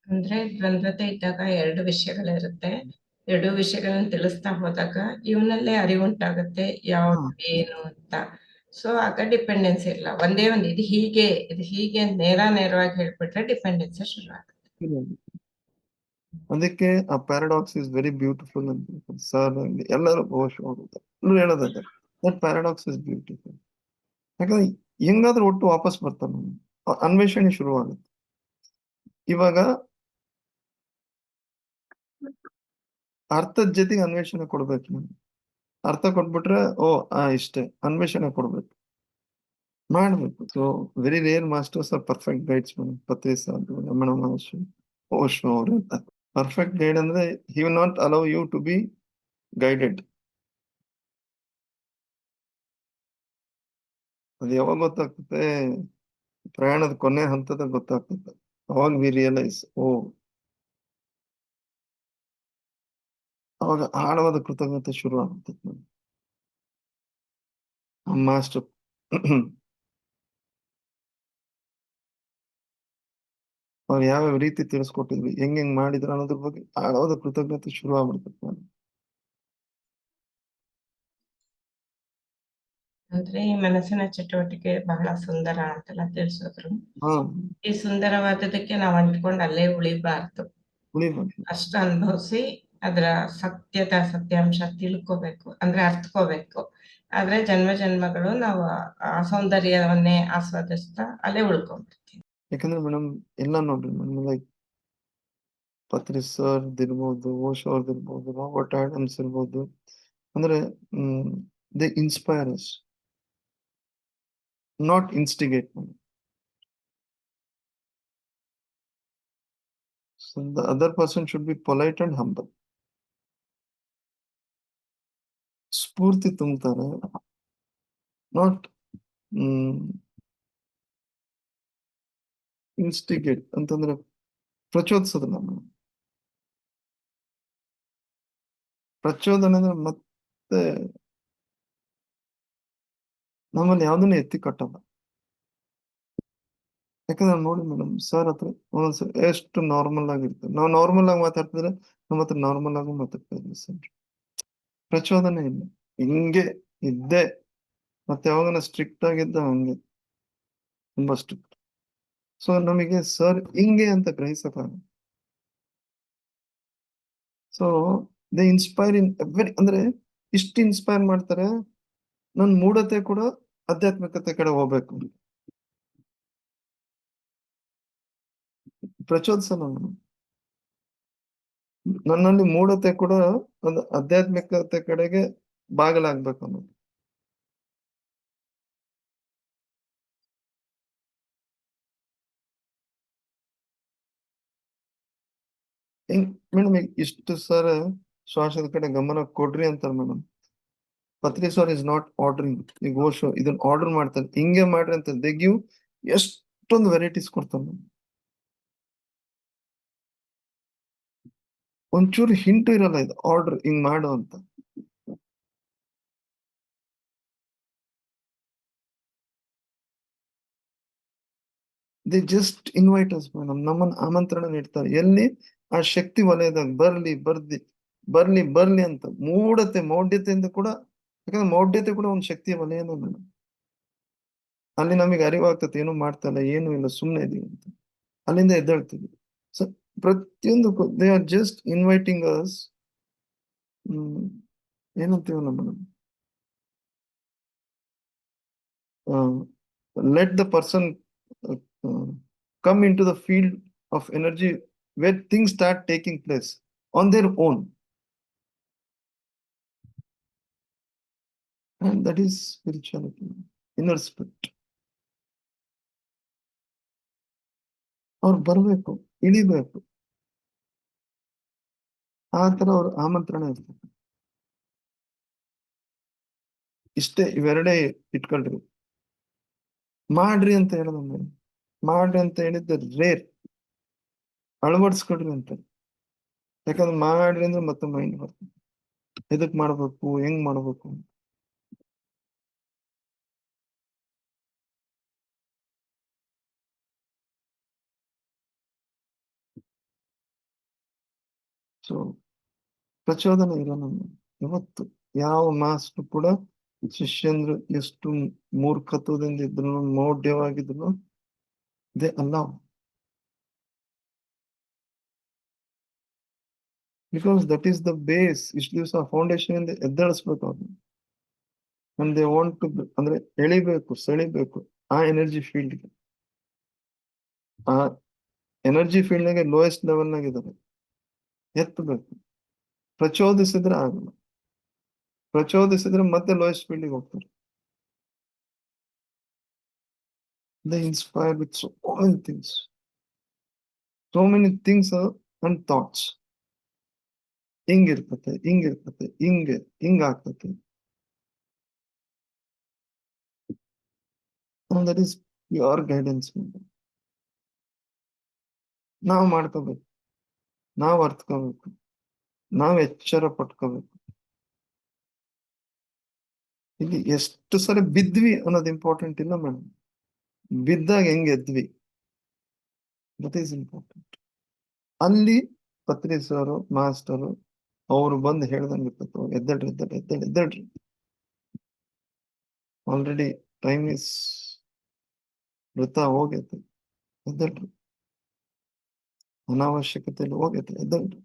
ಅಂದ್ರೆ ದ್ವಂದ್ವತೆ ಇದ್ದಾಗ ಎರಡು ವಿಷಯಗಳಿರುತ್ತೆ. ಎರಡು ವಿಷಯಗಳನ್ನ ತಿಳಿಸ್ತಾ ಹೋದಾಗ ಇವನಲ್ಲೇ ಅರಿವುಂಟಾಗುತ್ತೆ ಯಾವ್ದು ಏನು ಅಂತ. ಸೊ ಆಗ ಡಿಪೆಂಡೆನ್ಸಿ ಇಲ್ಲ. ಒಂದೇ ಒಂದು ಇದು ಹೀಗೆ ಅಂತ ನೇರವಾಗಿ ಹೇಳ್ಬಿಟ್ರೆ ಡಿಪೆಂಡೆನ್ಸಿ ಶುರು ಆಗುತ್ತೆ. ಇಲ್ಲ. ಅದಕ್ಕೆ ಆ ಪ್ಯಾರಾಡಾಕ್ಸ್ ಇಸ್ ವೆರಿ ಬ್ಯೂಟಿಫುಲ್ ಅಂತ ಸರ್ ಎಲ್ಲರೂ ಹೇಳೋದದ. That paradox is beautiful. ಯಾಕಂದ್ರೆ ಹೆಂಗಾದ್ರೂ ಒಟ್ಟು ವಾಪಸ್ ಬರ್ತಾನೆ, ಅನ್ವೇಷಣೆ ಶುರುವಾಗುತ್ತೆ. ಇವಾಗ ಅರ್ಥದ ಜೊತೆಗೆ ಅನ್ವೇಷಣೆ ಕೊಡ್ಬೇಕು. ನಾನು ಅರ್ಥ ಕೊಟ್ಬಿಟ್ರೆ ಇಷ್ಟೇ, ಅನ್ವೇಷಣೆ ಕೊಡ್ಬೇಕು, ಮಾಡ್ಬೇಕು. So very rare masters are perfect guides. Patri Sadhu, Ramana Maharshi, Osho ಅವರೆಲ್ಲ ಪರ್ಫೆಕ್ಟ್ ಗೈಡ್. ಅಂದ್ರೆ he will not allow you to be guided. ಅದು ಯಾವಾಗ ಗೊತ್ತಾಗ್ತದೆ? ಪ್ರಯಾಣದ ಕೊನೆ ಹಂತದಾಗ ಗೊತ್ತಾಗ್ತದೆ. ಅವಾಗ ವಿ ರಿಯಲೈಸ್, ಅವಾಗ ಆಳವಾದ ಕೃತಜ್ಞತೆ ಶುರು ಆಗ್ತದೆ. ಮಾಸ್ಟರ್ ಅವ್ರು ಯಾವ್ಯಾವ ರೀತಿ ತಿಳಿಸ್ಕೊಟ್ಟಿದ್ವಿ, ಹೆಂಗ್ ಮಾಡಿದ್ರು ಅನ್ನೋದ್ರ ಬಗ್ಗೆ ಆಳವಾದ ಕೃತಜ್ಞತೆ ಶುರು ಆಗ್ಬಿಡ್ತದೆ. ಅಂದ್ರೆ ಈ ಮನಸ್ಸಿನ ಚಟುವಟಿಕೆ ಬಹಳ ಸುಂದರ ಅಂತೆಲ್ಲ ತಿಳಿಸಿದ್ರು. ಹಾ, ಈ ಸುಂದರವಾದದಕ್ಕೆ ನಾವು ಅಂಟ್ಕೊಂಡು ಅಲ್ಲೇ ಉಳಿಬಾರ್ದು. ಉಳಿಬೇಕು. ಅಷ್ಟು ಅನುಭವಿಸಿ ಅದರ ಸತ್ಯಾಂಶ ತಿಳ್ಕೋಬೇಕು, ಅಂದ್ರೆ ಅರ್ಥಕೋಬೇಕು. ಆದ್ರೆ ಜನ್ಮಗಳು ನಾವು ಆ ಸೌಂದರ್ಯವನ್ನೇ ಆಸ್ವಾದಿಸ್ತಾ ಅಲ್ಲೇ ಉಳ್ಕೊಂಡ್ಬಿಡ್ತೀವಿ. ಯಾಕಂದ್ರೆ ಮೇಡಮ್ ಎಲ್ಲ ನೋಡ್ರಿ ಮೇಡಮ್, ಲೈಕ್ ಪತ್ರಿ ಸರ್ ಇರ್ಬೋದು, ಓಶೋ ಅವ್ರದ್ದಿರ್ಬೋದು, ರಾಬರ್ಟ್ ಆಡಮ್ಸ್ ಇರ್ಬೋದು. ಅಂದ್ರೆ they inspire us, not instigate. So the other person should be polite and humble. ಸ್ಫೂರ್ತಿ ತುಂಬ್ತಾರೆ, ನಾಟ್ ಇನ್ಸ್ಟಿಗೇಟ್ ಅಂತಂದ್ರೆ ಪ್ರಚೋದಿಸೋದು. ನಾನು ಪ್ರಚೋದನೆ ಅಂದ್ರೆ ಮತ್ತೆ ನಮ್ಮಲ್ಲಿ ಯಾವ್ದನ್ನ ಎತ್ತಿ ಕಟ್ಟಲ್ಲ. ಯಾಕಂದ್ರೆ ನೋಡಿ ಮೇಡಮ್, ಸರ್ ಹತ್ರ ಒಂದೊಂದ್ಸರಿ ಎಷ್ಟು ನಾರ್ಮಲ್ ಆಗಿರ್ತದೆ. ನಾವು ನಾರ್ಮಲ್ ಆಗಿ ಮಾತಾಡ್ತಿದ್ರೆ ನಮ್ಮ ಹತ್ರ ನಾರ್ಮಲ್ ಆಗಿ ಮಾತಾಡ್ತಾ ಇದ್ವಿ ಸರ್. ಪ್ರಚೋದನೆ ಇಲ್ಲ, ಹಿಂಗೆ ಇದ್ದೆ. ಮತ್ತೆ ಯಾವಾಗ ಸ್ಟ್ರಿಕ್ಟ್ ಆಗಿದ್ದ ಹಂಗೆ, ತುಂಬಾ ಸ್ಟ್ರಿಕ್ಟ್. ಸೊ ನಮಗೆ ಸರ್ ಹಿಂಗೆ ಅಂತ ಗ್ರಹಿಸಕ್ಕಾಗ. So they inspire in every, ಅಂದ್ರೆ ಇಷ್ಟು ಇನ್ಸ್ಪೈರ್ ಮಾಡ್ತಾರೆ. ನನ್ನ ಮೂಢತೆ ಕೂಡ ಆಧ್ಯಾತ್ಮಿಕತೆ ಕಡೆ ಹೋಗ್ಬೇಕು. ಪ್ರಚೋದಿಸಲ್ಲ ನಾನು. ನನ್ನಲ್ಲಿ ಮೂಢತೆ ಕೂಡ ಒಂದು ಆಧ್ಯಾತ್ಮಿಕತೆ ಕಡೆಗೆ ಬಾಗಲಾಗ್ಬೇಕು ಅನ್ನೋದು. ಮೇಡಮ್ ಇಷ್ಟು ಸರ್ ಶ್ವಾಸದ ಕಡೆ ಗಮನ ಕೊಡ್ರಿ ಅಂತಾರೆ madam. Patri sir is not ordering. ಈಗ ಓಶೋ ಇದನ್ನ ಆರ್ಡರ್ ಮಾಡ್ತಾರೆ, ಹಿಂಗೆ ಮಾಡ್ರಿ ಅಂತ. ದೇ ಗಿವ್ ಎಷ್ಟೊಂದು ವೆರೈಟೀಸ್ ಕೊಡ್ತಾರೆ ಮೇಡಮ್. ಒಂಚೂರು ಹಿಂಟು ಇರಲ್ಲ, ಇದು ಆರ್ಡರ್ ಹಿಂಗ್ ಮಾಡು ಅಂತ. They just invite us madam. ನಮ್ಮನ್ನ ಆಮಂತ್ರಣ ನೀಡ್ತಾರೆ. ಎಲ್ಲಿ? ಆ ಶಕ್ತಿ ವಲಯದಾಗ ಬರ್ಲಿ ಅಂತ. ಮೌಢ್ಯತೆಯಿಂದ ಕೂಡ, ಯಾಕಂದ್ರೆ ಮೌಢ್ಯತೆ ಕೂಡ ಒಂದು ಶಕ್ತಿಯ ವಲಯನೇ ಮೇಡಮ್. ಅಲ್ಲಿ ನಮಗೆ ಅರಿವಾಗ್ತದೆ, ಏನು ಮಾಡ್ತಾ ಇಲ್ಲ, ಏನು ಇಲ್ಲ, ಸುಮ್ಮನೆ ಇದೀವಿ ಅಂತ. ಅಲ್ಲಿಂದ ಎದ್ದೇಳ್ತೀವಿ. ಸೊ ಪ್ರತಿಯೊಂದು they are just inviting us. ಏನಂತೀವಲ್ಲ madam, let the person come into the field of energy where things start taking place on their own, and that is spirituality, inner spirit. ಅವ್ರು ಬರ್ಬೇಕು, ಇಳಿಬೇಕು. ಆ ತರ ಅವ್ರ ಆಮಂತ್ರಣ ಇರ್ತದೆ. ಇಷ್ಟೇ, ಇವೆರಡೇ ಇಟ್ಕೊಳ್ರಿ. ಮಾಡ್ರಿ ಅಂತ ಹೇಳೋದು ಮೇಲೆ, ಮಾಡ್ರಿ ಅಂತ ಹೇಳಿದ್ದೆ ರೇರ್. ಅಳವಡಿಸ್ಕೊಡ್ರಿ ಅಂತ. ಯಾಕಂದ್ರೆ ಮಾಡ್ರಿ ಅಂದ್ರೆ ಮತ್ತೆ ಮೈಂಡ್ ಬರ್ತದೆ. ಎದಕ್ ಮಾಡ್ಬೇಕು, ಹೆಂಗ್ ಮಾಡ್ಬೇಕು. ಸೊ ಪ್ರಚೋದನೆ ಇರಲ್ಲ ಯಾವತ್ತು. ಯಾವ ಮಾಸ್ಟರ್ ಕೂಡ ಶಿಷ್ಯಂದ್ರು ಎಷ್ಟು ಮೂರ್ಖತ್ವದಿಂದ ಇದ್ರು, ಮೌಢ್ಯವಾಗಿದ್ರು, ದೇ ಅಲ್ಲ. Because that is the base. ಇಷ್ಟು ದಿವಸ ಫೌಂಡೇಶನ್ ಇಂದ ಎದ್ದೇಳಿಸ್ಬೇಕು ಅವ್ರನ್ನ. ಅಂಡ್ ದೇ ವಾಂಟ್ ಟು, ಅಂದ್ರೆ ಎಳಿಬೇಕು, ಸೆಳಿಬೇಕು ಆ ಎನರ್ಜಿ ಫೀಲ್ಡ್ಗೆ. ಆ ಎನರ್ಜಿ ಫೀಲ್ಡ್ ನಾಗೆ ಲೋಯೆಸ್ಟ್ ಲೆವೆಲ್ ನಾಗ ಇದಾರೆ, ಎತ್ತಬೇಕು. ಪ್ರಚೋದಿಸಿದ್ರೆ ಆಗಲ್ಲ. ಪ್ರಚೋದಿಸಿದ್ರೆ ಮತ್ತೆ ಲೋಯೆಸ್ಟ್ ಫೀಲ್ಡ್ಗೆ ಹೋಗ್ತಾರೆ. They inspire with so many things. So many things and thoughts. ಹಿಂಗಿರ್ತತೆ, ಹಿಂಗಿರ್ತತೆ, ಹಿಂಗಾಗ್ತತೆ. That is your guidance. ನಾವು ಮಾಡ್ಕೋಬೇಕು, ನಾವು ಅರ್ಥಕೋಬೇಕು, ನಾವು ಎಚ್ಚರ ಪಟ್ಕೋಬೇಕು. ಇಲ್ಲಿ ಎಷ್ಟು ಸರಿ ಬಿದ್ವಿ ಅನ್ನೋದು ಇಂಪಾರ್ಟೆಂಟ್ ಇಲ್ಲ ಮೇಡಮ್, ಬಿದ್ದಾಗ ಹೆಂಗ್ ಎದ್ವಿ, ದಟ್ ಈಸ್ ಇಂಪಾರ್ಟೆಂಟ್. ಅಲ್ಲಿ ಪತ್ರಿ ಸರ್ ಮಾಸ್ಟರು ಅವ್ರು ಬಂದು ಹೇಳ್ದಂಗೆ ಇರ್ತದೆ, ಎದ್ದೇಳ್ರಿ ಎದ್ದೇಳ್ರಿ ಎದ್ದೇಳ್ರಿ ಎದ್ದೇಳ್ರಿ. ಆಲ್ರೆಡಿ ಟೈಮ್ ಇಸ್ ವೃತ ಹೋಗೈತೆ, ಎದ್ದೇಳ್ರಿ. ಅನಾವಶ್ಯಕತೆಯಲ್ಲಿ ಹೋಗೈತೆ, ಎದ್ದೇಳ್ರಿ.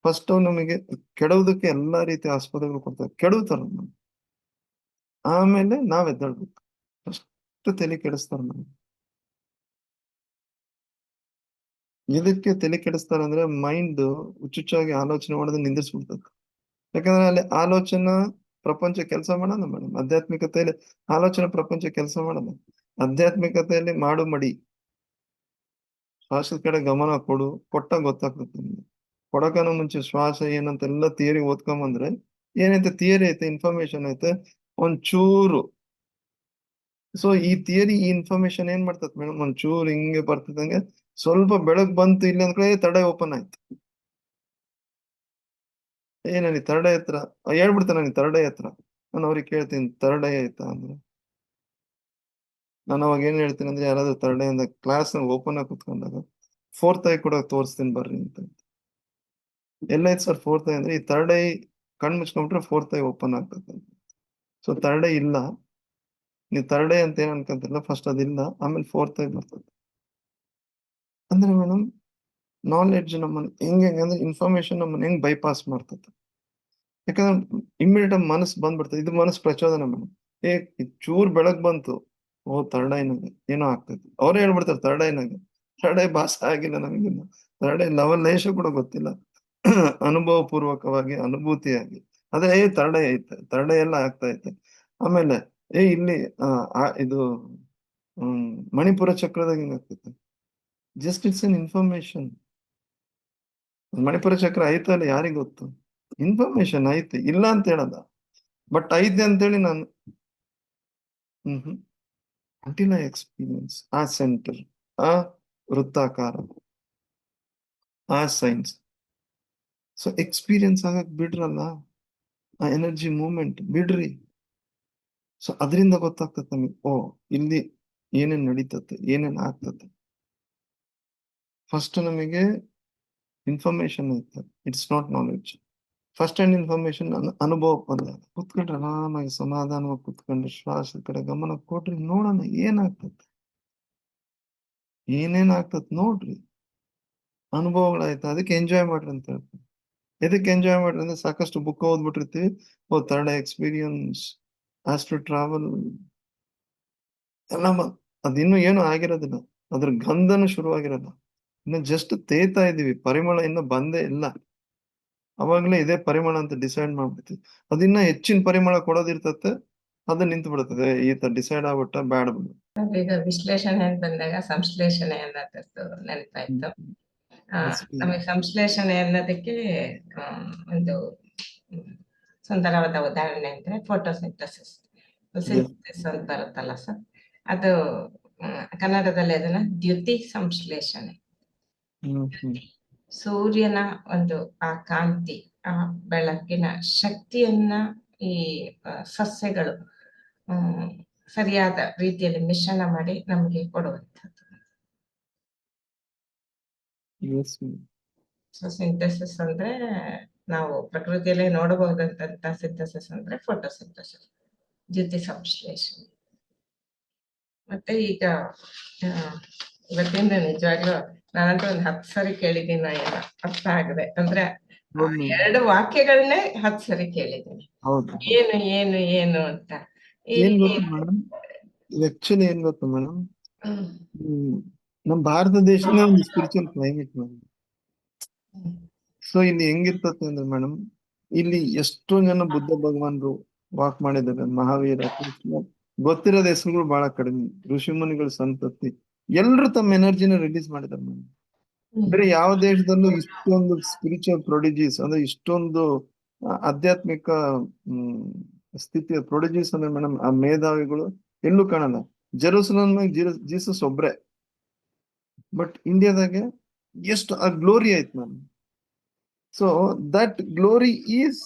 ಫಸ್ಟ್ ನಮಗೆ ಕೆಡೋದಕ್ಕೆ ಎಲ್ಲಾ ರೀತಿಯ ಆಸ್ಪದಗಳು ಕೊಡ್ತಾರೆ, ಕೆಡುತ್ತಾರ. ಆಮೇಲೆ ನಾವ್ ಎದ್ದೇಳ್ಬೇಕು. ಫಸ್ಟ್ ತಲೆ ಕೆಡಿಸ್ತಾರ ನಮ್ಗೆ. ಇದಕ್ಕೆ ತಲೆ ಕೆಡಿಸ್ತಾರ ಅಂದ್ರೆ ಮೈಂಡ್ ಹುಚ್ಚುಚ್ಚಾಗಿ ಆಲೋಚನೆ ಮಾಡೋದನ್ನ ನಿಂದಿಸ್ಬಿಡ್ತದೆ. ಯಾಕಂದ್ರೆ ಅಲ್ಲಿ ಆಲೋಚನಾ ಪ್ರಪಂಚ ಕೆಲಸ ಮಾಡಲ್ಲ ಮೇಡಮ್. ಆಧ್ಯಾತ್ಮಿಕತೆಯಲ್ಲಿ ಆಲೋಚನಾ ಪ್ರಪಂಚ ಕೆಲಸ ಮಾಡಲ್ಲ. ಆಧ್ಯಾತ್ಮಿಕತೆಯಲ್ಲಿ ಮಾಡು ಮಡಿ, ಶ್ವಾಸದ ಕಡೆ ಗಮನ ಕೊಡು, ಕೊಟ್ಟಾಗ ಗೊತ್ತಾಗ್ತದೆ ನಿಮ್ಗೆ. ಕೊಡಕನ ಮುಂಚೆ ಶ್ವಾಸ ಏನಂತೆಲ್ಲ ಥಿಯರಿ ಓದ್ಕೊಂಬಂದ್ರೆ ಏನೈತೆ, ಥಿಯರಿ ಐತೆ, ಇನ್ಫಾರ್ಮೇಶನ್ ಐತೆ ಒಂಚೂರು. ಸೊ ಈ ಥಿಯರಿ, ಈ ಇನ್ಫಾರ್ಮೇಶನ್ ಏನ್ ಮಾಡ್ತದೆ ಮೇಡಮ್, ಒಂಚೂರು ಹಿಂಗೆ ಬರ್ತದಂಗೆ ಸ್ವಲ್ಪ ಬೆಳಗ್ ಬಂತು ಇಲ್ಲಿ ಅಂದ್ ಕಡೆ ತಡೆ ಓಪನ್ ಆಯ್ತು. ನನಗೆ ತರಡೆ ಹತ್ರ ಹೇಳ್ಬಿಡ್ತಾನೆ, ನನಗೆ ತರಡೆ ಹತ್ರ. ನಾನು ಅವ್ರಿಗೆ ಕೇಳ್ತೀನಿ ತರಡೆ ಆಯ್ತಾ ಅಂದ್ರೆ, ನಾನು ಅವಾಗ ಏನ್ ಹೇಳ್ತೀನಿ ಅಂದ್ರೆ, ಯಾರಾದ್ರೂ ತರಡೆ ಅಂದ ಕ್ಲಾಸ್ ಓಪನ್ ಆಗಿ ಕುತ್ಕೊಂಡಾಗ 4th ಐ ಕೂಡ ತೋರಿಸ್ತೀನಿ ಬರ್ರಿ ಅಂತ. ಎಲ್ಲೈತ್ ಸರ್ 4th ಐ ಅಂದ್ರೆ, ಈ ತರಡೆ ಕಣ್ ಮುಚ್ಕೊಂಡ್ಬಿಟ್ರೆ 4th ಐ ಓಪನ್ ಆಗ್ತದೆ. ಸೊ ತರಡೆ ಇಲ್ಲ, ನೀವು ತರಡೆ ಅಂತ ಏನ್ ಅನ್ಕೊಂತಿಲ್ಲ, ಫಸ್ಟ್ ಅದಿಲ್ಲ, ಆಮೇಲೆ 4th ಐ ಬರ್ತದೆ. ಅಂದ್ರೆ ಮೇಡಮ್ ನಾಲೆಡ್ಜ್ ನಮ್ಮನ್ನ ಹೆಂಗೆ ಅಂದ್ರೆ, ಇನ್ಫಾರ್ಮೇಶನ್ ನಮ್ಮನ್ನ ಹೆಂಗ್ ಬೈಪಾಸ್ ಮಾಡ್ತದೆ. ಯಾಕಂದ್ರೆ ಇಮ್ಮಿಡಿಯೇಟ್ ಮನಸ್ಸು ಬಂದ್ಬಿಡ್ತದೆ. ಇದು ಮನಸ್ಸು ಪ್ರಚೋದನೆ ಮೇಡಮ್. ಚೂರ್ ಬೆಳಗ್ ಬಂತು, ಓ ತರಡ ಏನಾಗ ಏನೋ ಆಗ್ತೈತಿ, ಅವ್ರೇ ಹೇಳ್ಬಿಡ್ತಾರೆ ತರಡ ಏನಾಗ. ತರಡೆ ಭಾಷೆ ಆಗಿಲ್ಲ ನಮಗಿನ್ನ, ತರಡೆ ಲವಲೇಶ ಕೂಡ ಗೊತ್ತಿಲ್ಲ. ಅನುಭವ ಪೂರ್ವಕವಾಗಿ, ಅನುಭೂತಿಯಾಗಿ ಅದೇ ತರಡೆ ಐತೆ, ತರಡೆ ಎಲ್ಲ ಆಗ್ತಾ ಐತೆ. ಆಮೇಲೆ ಇಲ್ಲಿ ಇದು ಮಣಿಪುರ ಚಕ್ರದಾಗ ಹಿಂಗಾಗ್ತೈತೆ. Just it's an information. Manipura chakra ಐತಲ್ಲ ಯಾರಿಗ್ ಗೊತ್ತು, ಇನ್ಫಾರ್ಮೇಶನ್ ಐತೆ, ಇಲ್ಲ ಅಂತ ಹೇಳಲ್ಲ, ಬಟ್ ಐತೆ ಅಂತೇಳಿ ನಾನು ಅಂಟಿಲ್ ಐ ಎಕ್ಸ್ಪೀರಿಯನ್ಸ್ ಆ ಸೆಂಟರ್, ಆ ವೃತ್ತಾಕಾರ, ಆ ಸೈನ್ಸ್. ಸೊ ಎಕ್ಸ್ಪೀರಿಯನ್ಸ್ ಆಗಕ್ ಬಿಡ್ರಲ್ಲ, ಆ ಎನರ್ಜಿ ಮೂವ್ಮೆಂಟ್ ಬಿಡ್ರಿ. ಸೊ ಅದರಿಂದ ಗೊತ್ತಾಗ್ತದೆ ನಮಗೆ, ಓ ಇಲ್ಲಿ ಏನೇನ್ ನಡೀತತೆ, ಏನೇನ್ ಆಗ್ತತೆ. ಫಸ್ಟ್ ನಮಗೆ ಇನ್ಫಾರ್ಮೇಶನ್ ಐತೆ, it's not knowledge. First hand information ಅನುಭವ ಬಂದಾಗ ಕುತ್ಕೊಂಡ್ರೆ ಆರಾಮಾಗಿ ಸಮಾಧಾನವಾಗಿ ಕುತ್ಕೊಂಡ್ರೆ ಶ್ವಾಸದ ಕಡೆ ಗಮನ ಕೊಡ್ರಿ, ನೋಡೋಣ ಏನಾಗ್ತದೆ, ಏನೇನ್ ಆಗ್ತದೆ ನೋಡ್ರಿ. ಅನುಭವಗಳಾಯ್ತು, ಅದಕ್ಕೆ ಎಂಜಾಯ್ ಮಾಡ್ರಿ ಅಂತ ಹೇಳ್ತಾರೆ. ಎದಕ್ಕೆ ಎಂಜಾಯ್ ಮಾಡ್ರಿ ಅಂದ್ರೆ, ಸಾಕಷ್ಟು ಬುಕ್ ಓದ್ಬಿಟ್ಟಿರ್ತೀವಿ, ಓ ಥರ್ಡ್ ಎಕ್ಸ್ಪೀರಿಯನ್ಸ್, ಆಸ್ಟ್ರೋ ಟ್ರಾವೆಲ್ ಎಲ್ಲ ಅದಿನ್ನೂ ಏನು ಆಗಿರೋದಿಲ್ಲ, ಅದ್ರ ಗಂಧನೂ ಶುರುವಾಗಿರಲ್ಲ, ಇನ್ನು ಜಸ್ಟ್ ತೇತಾ ಇದೀವಿ, ಪರಿಮಳ ಇನ್ನು ಬಂದೇ ಇಲ್ಲ. ಅವಾಗ್ಲೇ ಇದೇ ಪರಿಮಳ ಅಂತ ಡಿಸೈಡ್ ಮಾಡ್ಬಿಡ್ತೀವಿ. ಅದಿನ್ನ ಹೆಚ್ಚಿನ ಪರಿಮಳ ಕೊಡೋದಿರ್ತತೆ, ಅದು ನಿಂತು ಬಿಡ್ತದೆ, ಈ ತರ ಡಿಸೈಡ್ ಆಗ್ಬಿಟ್ಟ ಬ್ಯಾಡ ಬಿಡು. ಈಗ ವಿಶ್ಲೇಷಣೆ ಅಂತ ಬಂದಾಗ ಸಂಶ್ಲೇಷಣೆ ಅನ್ನೋದದ್ದು ನೆನಪಾಯ್ತು. ನಮಗೆ ಸಂಶ್ಲೇಷಣೆ ಅನ್ನೋದಕ್ಕೆ ಒಂದು ಸುಂದರವಾದ ಉದಾಹರಣೆ ಅಂದ್ರೆ ಫೋಟೋಸಿಂಥಸಿಸ್ ಅಂತ ಬರುತ್ತಲ್ಲ ಸರ್, ಅದು ಕನ್ನಡದಲ್ಲಿ ಅದನ್ನ ದ್ಯುತಿ ಸಂಶ್ಲೇಷಣೆ. ಸೂರ್ಯನ ಒಂದು ಆ ಕಾಂತಿ, ಆ ಬೆಳಕಿನ ಶಕ್ತಿಯನ್ನ ಈ ಸಸ್ಯಗಳು ಸರಿಯಾದ ರೀತಿಯಲ್ಲಿ ಮಿಶ್ರಣ ಮಾಡಿ ನಮಗೆ ಕೊಡುವಂಥದ್ದು. Yes, ma'am. ಸೊ ಸಿಂಥೆಸಿಸ್ ಅಂದ್ರೆ ನಾವು ಪ್ರಕೃತಿಯಲ್ಲೇ ನೋಡಬಹುದಂತ ಸಿಂಥೆಸಿಸ್ ಅಂದ್ರೆ ಫೋಟೋಸಿಂಥೆಸಿಸ್, ದ್ಯುತಿ ಸಂಶ್ಲೇಷಣೆ. ಮತ್ತೆ ಈಗ ಇವತ್ತಿಂದ ನಿಜವಾಗ್ಲೂ ನಾನಂತೂ ಒಂದು 10 ಸರಿ ಕೇಳಿದ್ದೀನಿ, ಎಲ್ಲ ಅರ್ಥ ಆಗದೆ. ಅಂದ್ರೆ ಹೌದು ma'am. 2 ವಾಕ್ಯಗಳನ್ನೇ 10 ಸರಿ ಕೇಳಿದ್ದೀನಿ, ಹೌದು. ಏನು ಏನು ಏನು ಅಂತ. ಏನ್ ಗೊತ್ತಾ ಮೇಡಮ್, ಆಕ್ಚುಲಿ ಏನ್ ಗೊತ್ತಾ ಮೇಡಮ್, ನಮ್ಮ ಭಾರತ ದೇಶನೇ ಒಂದು ಸ್ಪಿರಿಚುವಲ್ ಕ್ಲೈಮೇಟ್ ಮೇಡಮ್. ಸೊ ಇಲ್ಲಿ ಹೆಂಗಿರ್ತತೆ ಅಂದ್ರೆ ಮೇಡಮ್, ಇಲ್ಲಿ ಎಷ್ಟೋ ಜನ ಬುದ್ಧ ಭಗವಾನ್ರು ವಾಕ್ ಮಾಡಿದ್ದಾರೆ, ಮಹಾವೀರ, ಕೃಷ್ಣ, ಗೊತ್ತಿರೋದ ಹೆಸರುಗಳು ಬಹಳ ಕಡಿಮೆ, ಋಷಿ ಮುನಿಗಳ ಸಂತತಿ, ಎಲ್ರು ತಮ್ಮ ಎನರ್ಜಿನ ರಿಲೀಸ್ ಮಾಡಿದ್ದಾರೆ ಮೇಡಮ್. ಬೇರೆ ಯಾವ ದೇಶದಲ್ಲೂ ಇಷ್ಟೊಂದು ಸ್ಪಿರಿಚುವಲ್ ಪ್ರೊಡಿಜೀಸ್ ಅಂದ್ರೆ ಇಷ್ಟೊಂದು ಆಧ್ಯಾತ್ಮಿಕ ಸ್ಥಿತಿಯ ಪ್ರೊಡಿಜೀಸ್ ಅಂದ್ರೆ ಮೇಡಮ್, ಆ ಮೇಧಾವಿಗಳು ಎಲ್ಲೂ ಕಾಣಲ್ಲ. ಜೆರೂಸಲಂ ಜೀಸಸ್ ಒಬ್ರೆ, ಬಟ್ ಇಂಡಿಯಾದಾಗೆ ಎಷ್ಟು ಆ ಗ್ಲೋರಿ ಆಯ್ತು ma'am. So that glory is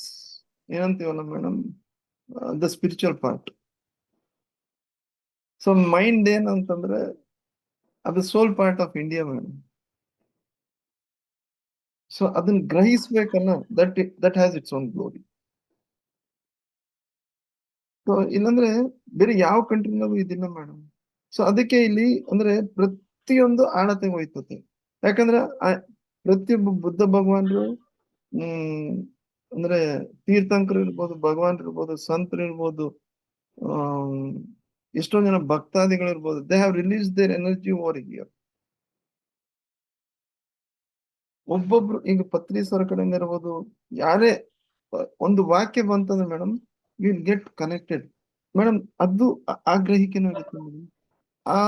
ಏನಂತೀವಲ್ಲ madam, the spiritual part. So mind ಏನಂತಂದ್ರೆ ಅದು soul part of India madam. So ಅದನ್ನ ಗ್ರಹಿಸ್ಬೇಕಲ್ಲ, that has its own glory. So ಇಲ್ಲಂದ್ರೆ ಬೇರೆ ಯಾವ ಕಂಟ್ರಿನಾಗೂ ಇದಿಲ್ಲ ಮೇಡಮ್. ಸೊ ಅದಕ್ಕೆ ಇಲ್ಲಿ ಅಂದ್ರೆ ಪ್ರತಿಯೊಂದು ಆಳತೆ ಹೋಯ್ತತೆ. ಯಾಕಂದ್ರೆ ಪ್ರತಿಯೊಬ್ಬ ಬುದ್ಧ ಭಗವಾನ್ರು ಅಂದ್ರೆ ತೀರ್ಥಂಕರು ಇರ್ಬೋದು, ಭಗವಾನ್ ಇರ್ಬೋದು, ಸಂತರು ಇರ್ಬೋದು, ಎಷ್ಟೊಂದ್ ಜನ ಭಕ್ತಾದಿಗಳಿರ್ಬೋದು, they have release their energy over here. ಒಬ್ಬೊಬ್ರು ಈಗ ಪತ್ರಿ ಸರ್ ಕಡೆಯಿಂದ ಇರ್ಬೋದು, ಯಾರೇ ಒಂದು ವಾಕ್ಯ ಬಂತಂದ್ರೆ madam, will get connected madam. ಅದು ಆ ಗ್ರಹಿಕೆನೂ ಇರುತ್ತೆ ಮೇಡಮ್, ಆ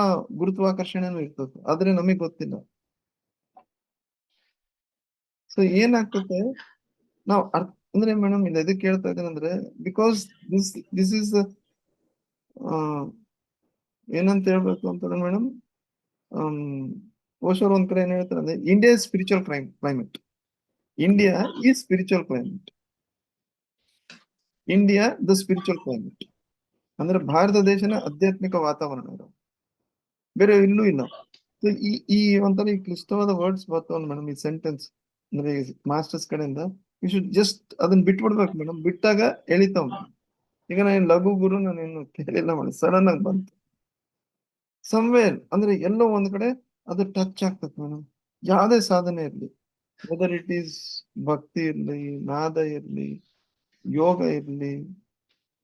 ಗುರುತ್ವಾಕರ್ಷಣೆನೂ ಇರ್ತದೆ, ಆದ್ರೆ ನಮಗ್ ಗೊತ್ತಿಲ್ಲ. ಸೊ ಏನಾಗ್ತದೆ ನಾವು ಅಂದ್ರೆ ಮೇಡಮ್ ಇಲ್ಲ ಎದಕ್ಕೆ ಹೇಳ್ತಾ ಇದ್ದೇನೆ ಅಂದ್ರೆ, ಬಿಕಾಸ್ ದಿಸ್ ಈಸ್ ಏನಂತ ಹೇಳ್ಬೇಕು ಅಂತಂದ್ರೆ ಮೇಡಮ್, ಓಶೋರ್ ಒಂದ್ ಕಡೆ ಏನ್ ಹೇಳ್ತಾರೆ ಅಂದ್ರೆ, ಇಂಡಿಯಾ ಸ್ಪಿರಿಚುವಲ್ ಕ್ಲೈಮೇಟ್. ಇಂಡಿಯಾ ಈ spiritual climate, India the spiritual climate ಅಂದ್ರೆ ಭಾರತ ದೇಶನ ಆಧ್ಯಾತ್ಮಿಕ ವಾತಾವರಣ, ಬೇರೆ ಎಲ್ಲೂ ಇಲ್ಲ. ಸೊ ಈ ಒಂಥರ ಈ ಕ್ಲಿಷ್ಟವಾದ ವರ್ಡ್ಸ್ ಬರ್ತಾವ ಮೇಡಮ್, ಈ ಸೆಂಟೆನ್ಸ್ ಅಂದ್ರೆ ಮಾಸ್ಟರ್ಸ್ ಕಡೆಯಿಂದ ಯು ಶುಡ್ ಜಸ್ಟ್ ಅದನ್ನ ಬಿಟ್ಬಿಡ್ಬೇಕು ಮೇಡಮ್. ಬಿಟ್ಟಾಗ ಎಳಿತಾವ್. ಈಗ ನಾನು ಲಘು ಗುರು ನಾನು ಇನ್ನು ಕೇಳಿಲ್ಲ ಮೇಡಮ್, ಸಡನ್ ಆಗಿ ಬಂತು ಸಮ್ವೇರ್ ಅಂದ್ರೆ ಎಲ್ಲೋ ಒಂದ್ ಕಡೆ ಅದು ಟಚ್ ಆಗ್ತದೆ ಮೇಡಮ್. ಯಾವ್ದೇ ಸಾಧನೆ ಇರ್ಲಿ, ವೆದರ್ ಇಟ್ ಈಸ್ ಭಕ್ತಿ ಇರ್ಲಿ, ನಾದ ಇರ್ಲಿ, ಯೋಗ ಇರ್ಲಿ,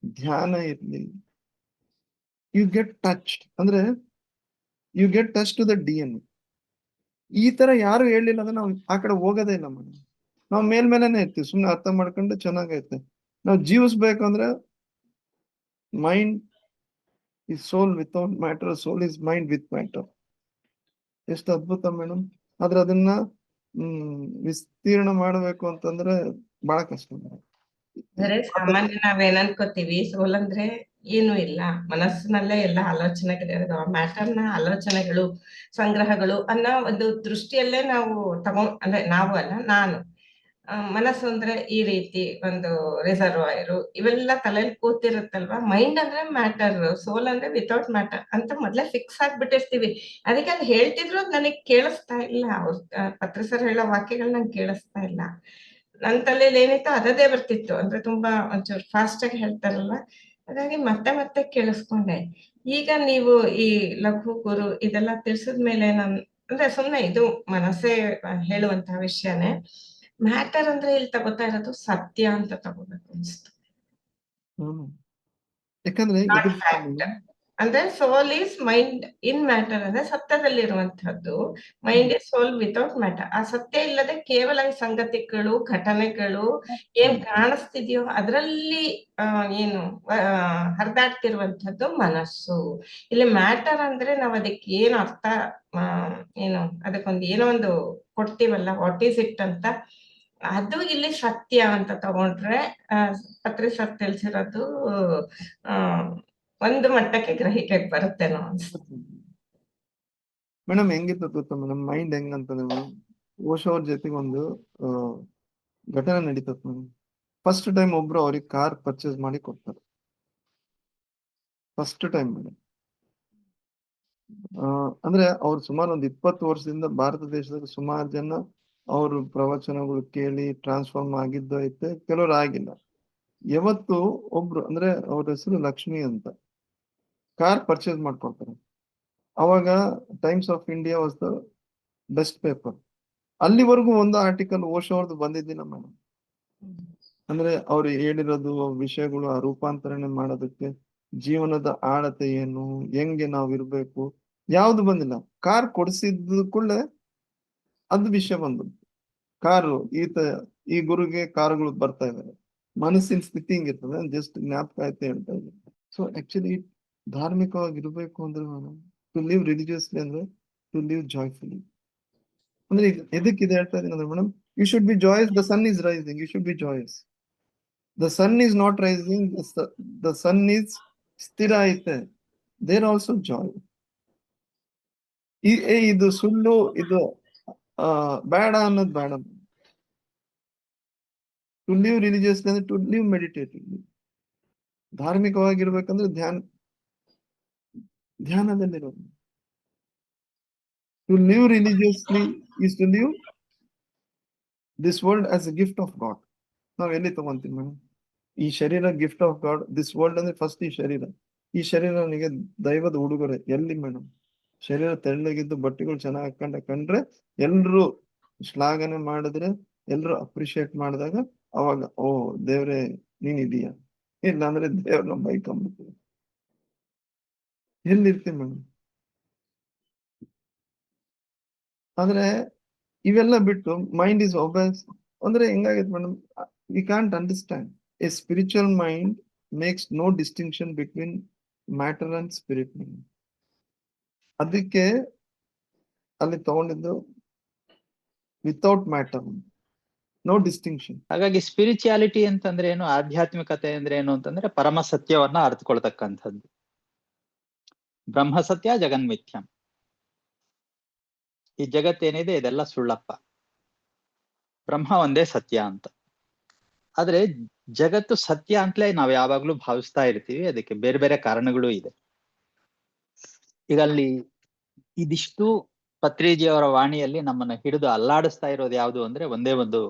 ಧ್ಯಾನ ಇರ್ಲಿ, ಯು ಗೆಟ್ ಟಚ್ ಅಂದ್ರೆ you get touch to the DNA. ಈ ತರ ಯಾರು ಹೇಳಿಲ್ಲ ಅಂದ್ರೆ ನಾವು ಆ ಕಡೆ ಹೋಗೋದೇ ಇಲ್ಲ ಮೇಡಮ್. ನಾವು ಮೇಲ್ಮೇಲೆನೆ ಇರ್ತೀವಿ, ಸುಮ್ನೆ ಅರ್ಥ ಮಾಡ್ಕೊಂಡು ಚೆನ್ನಾಗೈತೆ. ನಾವು ಜೀವಿಸ್ಬೇಕಂದ್ರೆ mind is soul without matter, soul is mind with matter. ಎಷ್ಟು ಅದ್ಭುತ ಮೇಡಮ್. ಆದ್ರೆ ಅದನ್ನ ವಿಸ್ತೀರ್ಣ ಮಾಡಬೇಕು ಅಂತಂದ್ರೆ ಬಹಳ ಕಷ್ಟ ಮೇಡಮ್. ಅಂದ್ರೆ ಸಾಮಾನ್ಯ ನಾವೇನ್ ಅನ್ಕೋತೀವಿ, ಸೋಲ್ ಅಂದ್ರೆ ಏನು ಇಲ್ಲ, ಮನಸ್ಸಿನಲ್ಲೇ ಎಲ್ಲ ಆಲೋಚನೆಗಳಿರೋದು, ಆ ಮ್ಯಾಟರ್ನ ಆಲೋಚನೆಗಳು, ಸಂಗ್ರಹಗಳು ಅನ್ನೋ ಒಂದು ದೃಷ್ಟಿಯಲ್ಲೇ ನಾವು ಅಂದ್ರೆ ನಾವು ಅಲ್ಲ, ನಾನು ಮನಸ್ಸು ಅಂದ್ರೆ ಈ ರೀತಿ ಒಂದು ರಿಸರ್ವಾಯರು ಇವೆಲ್ಲ ತಲೆಯಲ್ಲಿ ಕೂತಿರುತ್ತಲ್ವಾ. ಮೈಂಡ್ ಅಂದ್ರೆ ಮ್ಯಾಟರ್, ಸೋಲ್ ಅಂದ್ರೆ ವಿತೌಟ್ ಮ್ಯಾಟರ್ ಅಂತ ಮೊದ್ಲೇ ಫಿಕ್ಸ್ ಆಗ್ಬಿಟ್ಟಿರ್ತೀವಿ. ಅದಕ್ಕೆ ಅದು ಹೇಳ್ತಿದ್ರು ಅದು ನನಗ್ ಕೇಳಿಸ್ತಾ ಇಲ್ಲ, ಅವ್ರ ಪತ್ರಿ ಸರ್ ಹೇಳೋ ವಾಕ್ಯಗಳು ನಂಗೆ ಕೇಳಿಸ್ತಾ ಇಲ್ಲ. ನನ್ ತಲೆಯಲ್ಲಿ ಏನಿತ್ತು ಅದದೇ ಬರ್ತಿತ್ತು, ಅಂದ್ರೆ ತುಂಬಾ ಒಂಚೂರು ಫಾಸ್ಟ್ ಆಗಿ ಹೇಳ್ತಾರಲ್ಲ, ಹಾಗಾಗಿ ಮತ್ತೆ ಮತ್ತೆ ಕೇಳಿಸ್ಕೊಂಡೆ. ಈಗ ನೀವು ಈ ಲಘು ಗುರು ಇದೆಲ್ಲ ತಿಳಿಸಿದ್ಮೇಲೆ ಅಂದ್ರೆ ಸುಮ್ನೆ ಇದು ಮನಸ್ಸೇ ಹೇಳುವಂತಹ ವಿಷಯನೇ. ಮ್ಯಾಟರ್ ಅಂದ್ರೆ ಇಲ್ಲಿ ತಗೋತಾ ಇರೋದು ಸತ್ಯ ಅಂತ ತಗೋಬೇಕು ಅನ್ಸ್ತು. ಯಾಕಂದ್ರೆ ಅಂದ್ರೆ soul is mind in matter ಅಂದ್ರೆ ಸತ್ಯದಲ್ಲಿರುವಂತಹದ್ದು, mind is soul without matter. ಆ ಸತ್ಯ ಇಲ್ಲದೆ ಕೇವಲ ಸಂಗತಿಗಳು, ಘಟನೆಗಳು ಏನ್ ಕಾಣಿಸ್ತಿದ್ಯೋ ಅದರಲ್ಲಿ ಏನು ಹರಿದಾಡ್ತಿರುವಂತಹದ್ದು ಮನಸ್ಸು. ಇಲ್ಲಿ ಮ್ಯಾಟರ್ ಅಂದ್ರೆ ನಾವ್ ಅದಕ್ಕೆ ಏನು ಅರ್ಥ ಏನು ಅದಕ್ಕೊಂದು ಏನೋ ಒಂದು ಕೊಡ್ತೀವಲ್ಲ, ವಾಟ್ ಈಸ್ ಇಟ್ ಅಂತ, ಅದು ಇಲ್ಲಿ ಸತ್ಯ ಅಂತ ತಗೊಂಡ್ರೆ ಪತ್ರಿ ಸರ್ ತಿಳಿಸಿರೋದು ಒಂದು ಮಟ್ಟಕ್ಕೆ ಗ್ರಹಿಕೆಗೆ ಬರುತ್ತೇನೋ ಅನ್ಸುತ್ತೆ ಮೇಡಮ್. ಹೆಂಗಿರ್ತದೆ ಗೊತ್ತಾ ಮೇಡಮ್, ಮೈಂಡ್ ಹೆಂಗಂತಂದ್ರೆ ಮೇಡಮ್, ಓಶೋ ಅವ್ರ ಜೊತೆಗೆ ಒಂದು ಆ, ಘಟನೆ ನಡೀತದೆ ಮೇಡಮ್. ಫಸ್ಟ್ ಟೈಮ್ ಒಬ್ರು ಅವ್ರಿಗೆ ಕಾರ್ ಪರ್ಚೇಸ್ ಮಾಡಿ ಕೊಡ್ತಾರೆ. First time madam. ಅಂದ್ರೆ ಅವ್ರು ಸುಮಾರು ಒಂದು 20 ವರ್ಷದಿಂದ ಭಾರತ ದೇಶದಲ್ಲಿ ಸುಮಾರು ಜನ ಅವ್ರ ಪ್ರವಚನಗಳು ಕೇಳಿ ಟ್ರಾನ್ಸ್ಫಾರ್ಮ್ ಆಗಿದ್ದು ಐತೆ, ಕೆಲವರು ಆಗಿಲ್ಲ. ಯಾವತ್ತು ಒಬ್ರು ಅಂದ್ರೆ ಅವ್ರ ಹೆಸರು ಲಕ್ಷ್ಮಿ ಅಂತ ಕಾರ್ ಪರ್ಚೇಸ್ ಮಾಡ್ಕೊಡ್ತಾರೆ. ಅವಾಗ times of India was the best paper. ಅಲ್ಲಿವರೆಗೂ ಒಂದು ಆರ್ಟಿಕಲ್ ಓಶೋ ಅವ್ರದ್ದು ಬಂದಿದ್ದಿಲ್ಲ ಮೇಡಮ್. ಅಂದ್ರೆ ಅವ್ರು ಹೇಳಿರೋದು ವಿಷಯಗಳು, ಆ ರೂಪಾಂತರಣೆ ಮಾಡೋದಕ್ಕೆ ಜೀವನದ ಆಳತೆ ಏನು, ಹೆಂಗೆ ನಾವ್ ಇರ್ಬೇಕು, ಯಾವ್ದು ಬಂದಿಲ್ಲ. ಕಾರ್ ಕೊಡ್ಸಿದ ಕೂಡಲೇ ಅದು ವಿಷಯ ಬಂದು, ಕಾರು ಈ ಗುರುಗೆ ಕಾರುಗಳು ಬರ್ತಾ ಇದಾವೆ. ಮನಸ್ಸಿನ ಸ್ಥಿತಿ ಹಿಂಗಿರ್ತದೆ, ಜಸ್ಟ್ ಜ್ಞಾಪಕ ಆಯ್ತು ಹೇಳ್ತಾ ಇದ್ದೀನಿ. ಸೊ ಆಕ್ಚುಲಿ ಧಾರ್ಮಿಕವಾಗಿ ಇರ್ಬೇಕು ಅಂದ್ರೆ ಟು ಲಿವ್ ರಿಲಿಜಿಯಸ್ಲಿ ಅಂದ್ರೆ ಟು ಲಿವ್ ಜಾಯ್ಫುಲಿ. ಅಂದ್ರೆ ಎದಕ್ಕಿದೆ ಹೇಳ್ತಾ ಇದೀನಿ ಅಂದ್ರೆ madam, you should be joyous, the sun is rising, you should be joyous. The sun is not rising, the sun is ಸ್ಥಿರ ಐತೆ, ದೇರ್ ಆಲ್ಸೋ ಜಾಯ್. ಇದು ಸುಳ್ಳು, ಇದು ಬೇಡ ಅನ್ನೋದು ಬೇಡ. ಟು ಲಿವ್ ರಿಲಿಜಿಯಸ್ಲಿ ಅಂದ್ರೆ ಟು ಲಿವ್ ಮೆಡಿಟೇಟಿವ್ಲಿ. ಧಾರ್ಮಿಕವಾಗಿರ್ಬೇಕಂದ್ರೆ ಧ್ಯಾನದಲ್ಲಿರೋದು. To live religiously is to live this world as a gift of god. ನಾವ್ ಎಲ್ಲಿ ತಗೊಂತೀವಿ ಮೇಡಮ್? ಈ ಶರೀರ gift of god. This world ಅಂದ್ರೆ ಫಸ್ಟ್ ಈ ಶರೀರ ನನಗೆ ದೈವದ ಉಡುಗೊರೆ. ಎಲ್ಲಿ ಮೇಡಮ್? ಶರೀರ ತೆಳ್ಳಗಿದ್ದು ಬಟ್ಟೆಗಳು ಚೆನ್ನಾಗಿ ಕಂಡ್ರೆ ಎಲ್ರು ಶ್ಲಾಘನೆ ಮಾಡಿದ್ರೆ, ಎಲ್ರು ಅಪ್ರಿಶಿಯೇಟ್ ಮಾಡಿದಾಗ ಅವಾಗ ಓ ದೇವ್ರೆ ನೀನ್ ಇದೀಯ. ಇಲ್ಲ ಅಂದ್ರೆ ದೇವ್ರನ್ನ ಬೈಕೊಂಡ್ಬಿಡ್ತೀವಿ. ಎಲ್ಲಿರ್ತೀವಿ ಮೇಡಮ್? ಆದ್ರೆ ಇವೆಲ್ಲ ಬಿಟ್ಟು ಮೈಂಡ್ ಇಸ್ ಒಬೆಸ್ ಅಂದ್ರೆ ಹೆಂಗಾಗೈತೆ madam? We can't understand. A spiritual mind makes no distinction between matter and spirit. ಅದಕ್ಕೆ ಅಲ್ಲಿ ತಗೊಂಡಿದ್ದು ವಿತೌಟ್ ಮ್ಯಾಟರ್, ನೋ ಡಿಸ್ಟಿಂಕ್ಷನ್. ಹಾಗಾಗಿ ಸ್ಪಿರಿಚುಯಾಲಿಟಿ ಅಂತಂದ್ರೆ ಏನು, ಆಧ್ಯಾತ್ಮಿಕತೆ ಅಂದ್ರೆ ಏನು ಅಂತಂದ್ರೆ ಪರಮ ಸತ್ಯವನ್ನ ಅರ್ಥಕೊಳ್ತಕ್ಕಂಥದ್ದು. ಬ್ರಹ್ಮ ಸತ್ಯ ಜಗನ್ಮಿಥ್ಯಂ. ಈ ಜಗತ್ತೇನಿದೆ ಇದೆಲ್ಲ ಸುಳ್ಳಪ್ಪ, ಬ್ರಹ್ಮ ಒಂದೇ ಸತ್ಯ ಅಂತ. ಆದ್ರೆ ಜಗತ್ತು ಸತ್ಯ ಅಂತಲೇ ನಾವ್ ಯಾವಾಗ್ಲೂ ಭಾವಿಸ್ತಾ ಇರ್ತೀವಿ. ಅದಕ್ಕೆ ಬೇರೆ ಬೇರೆ ಕಾರಣಗಳು ಇದೆ. ಈಗ ಅಲ್ಲಿ ಇದಿಷ್ಟು ಪತ್ರಿಜಿಯವರ ವಾಣಿಯಲ್ಲಿ ನಮ್ಮನ್ನ ಹಿಡಿದು ಅಲ್ಲಾಡಿಸ್ತಾ ಇರೋದು ಯಾವುದು ಅಂದ್ರೆ ಒಂದೇ ಒಂದು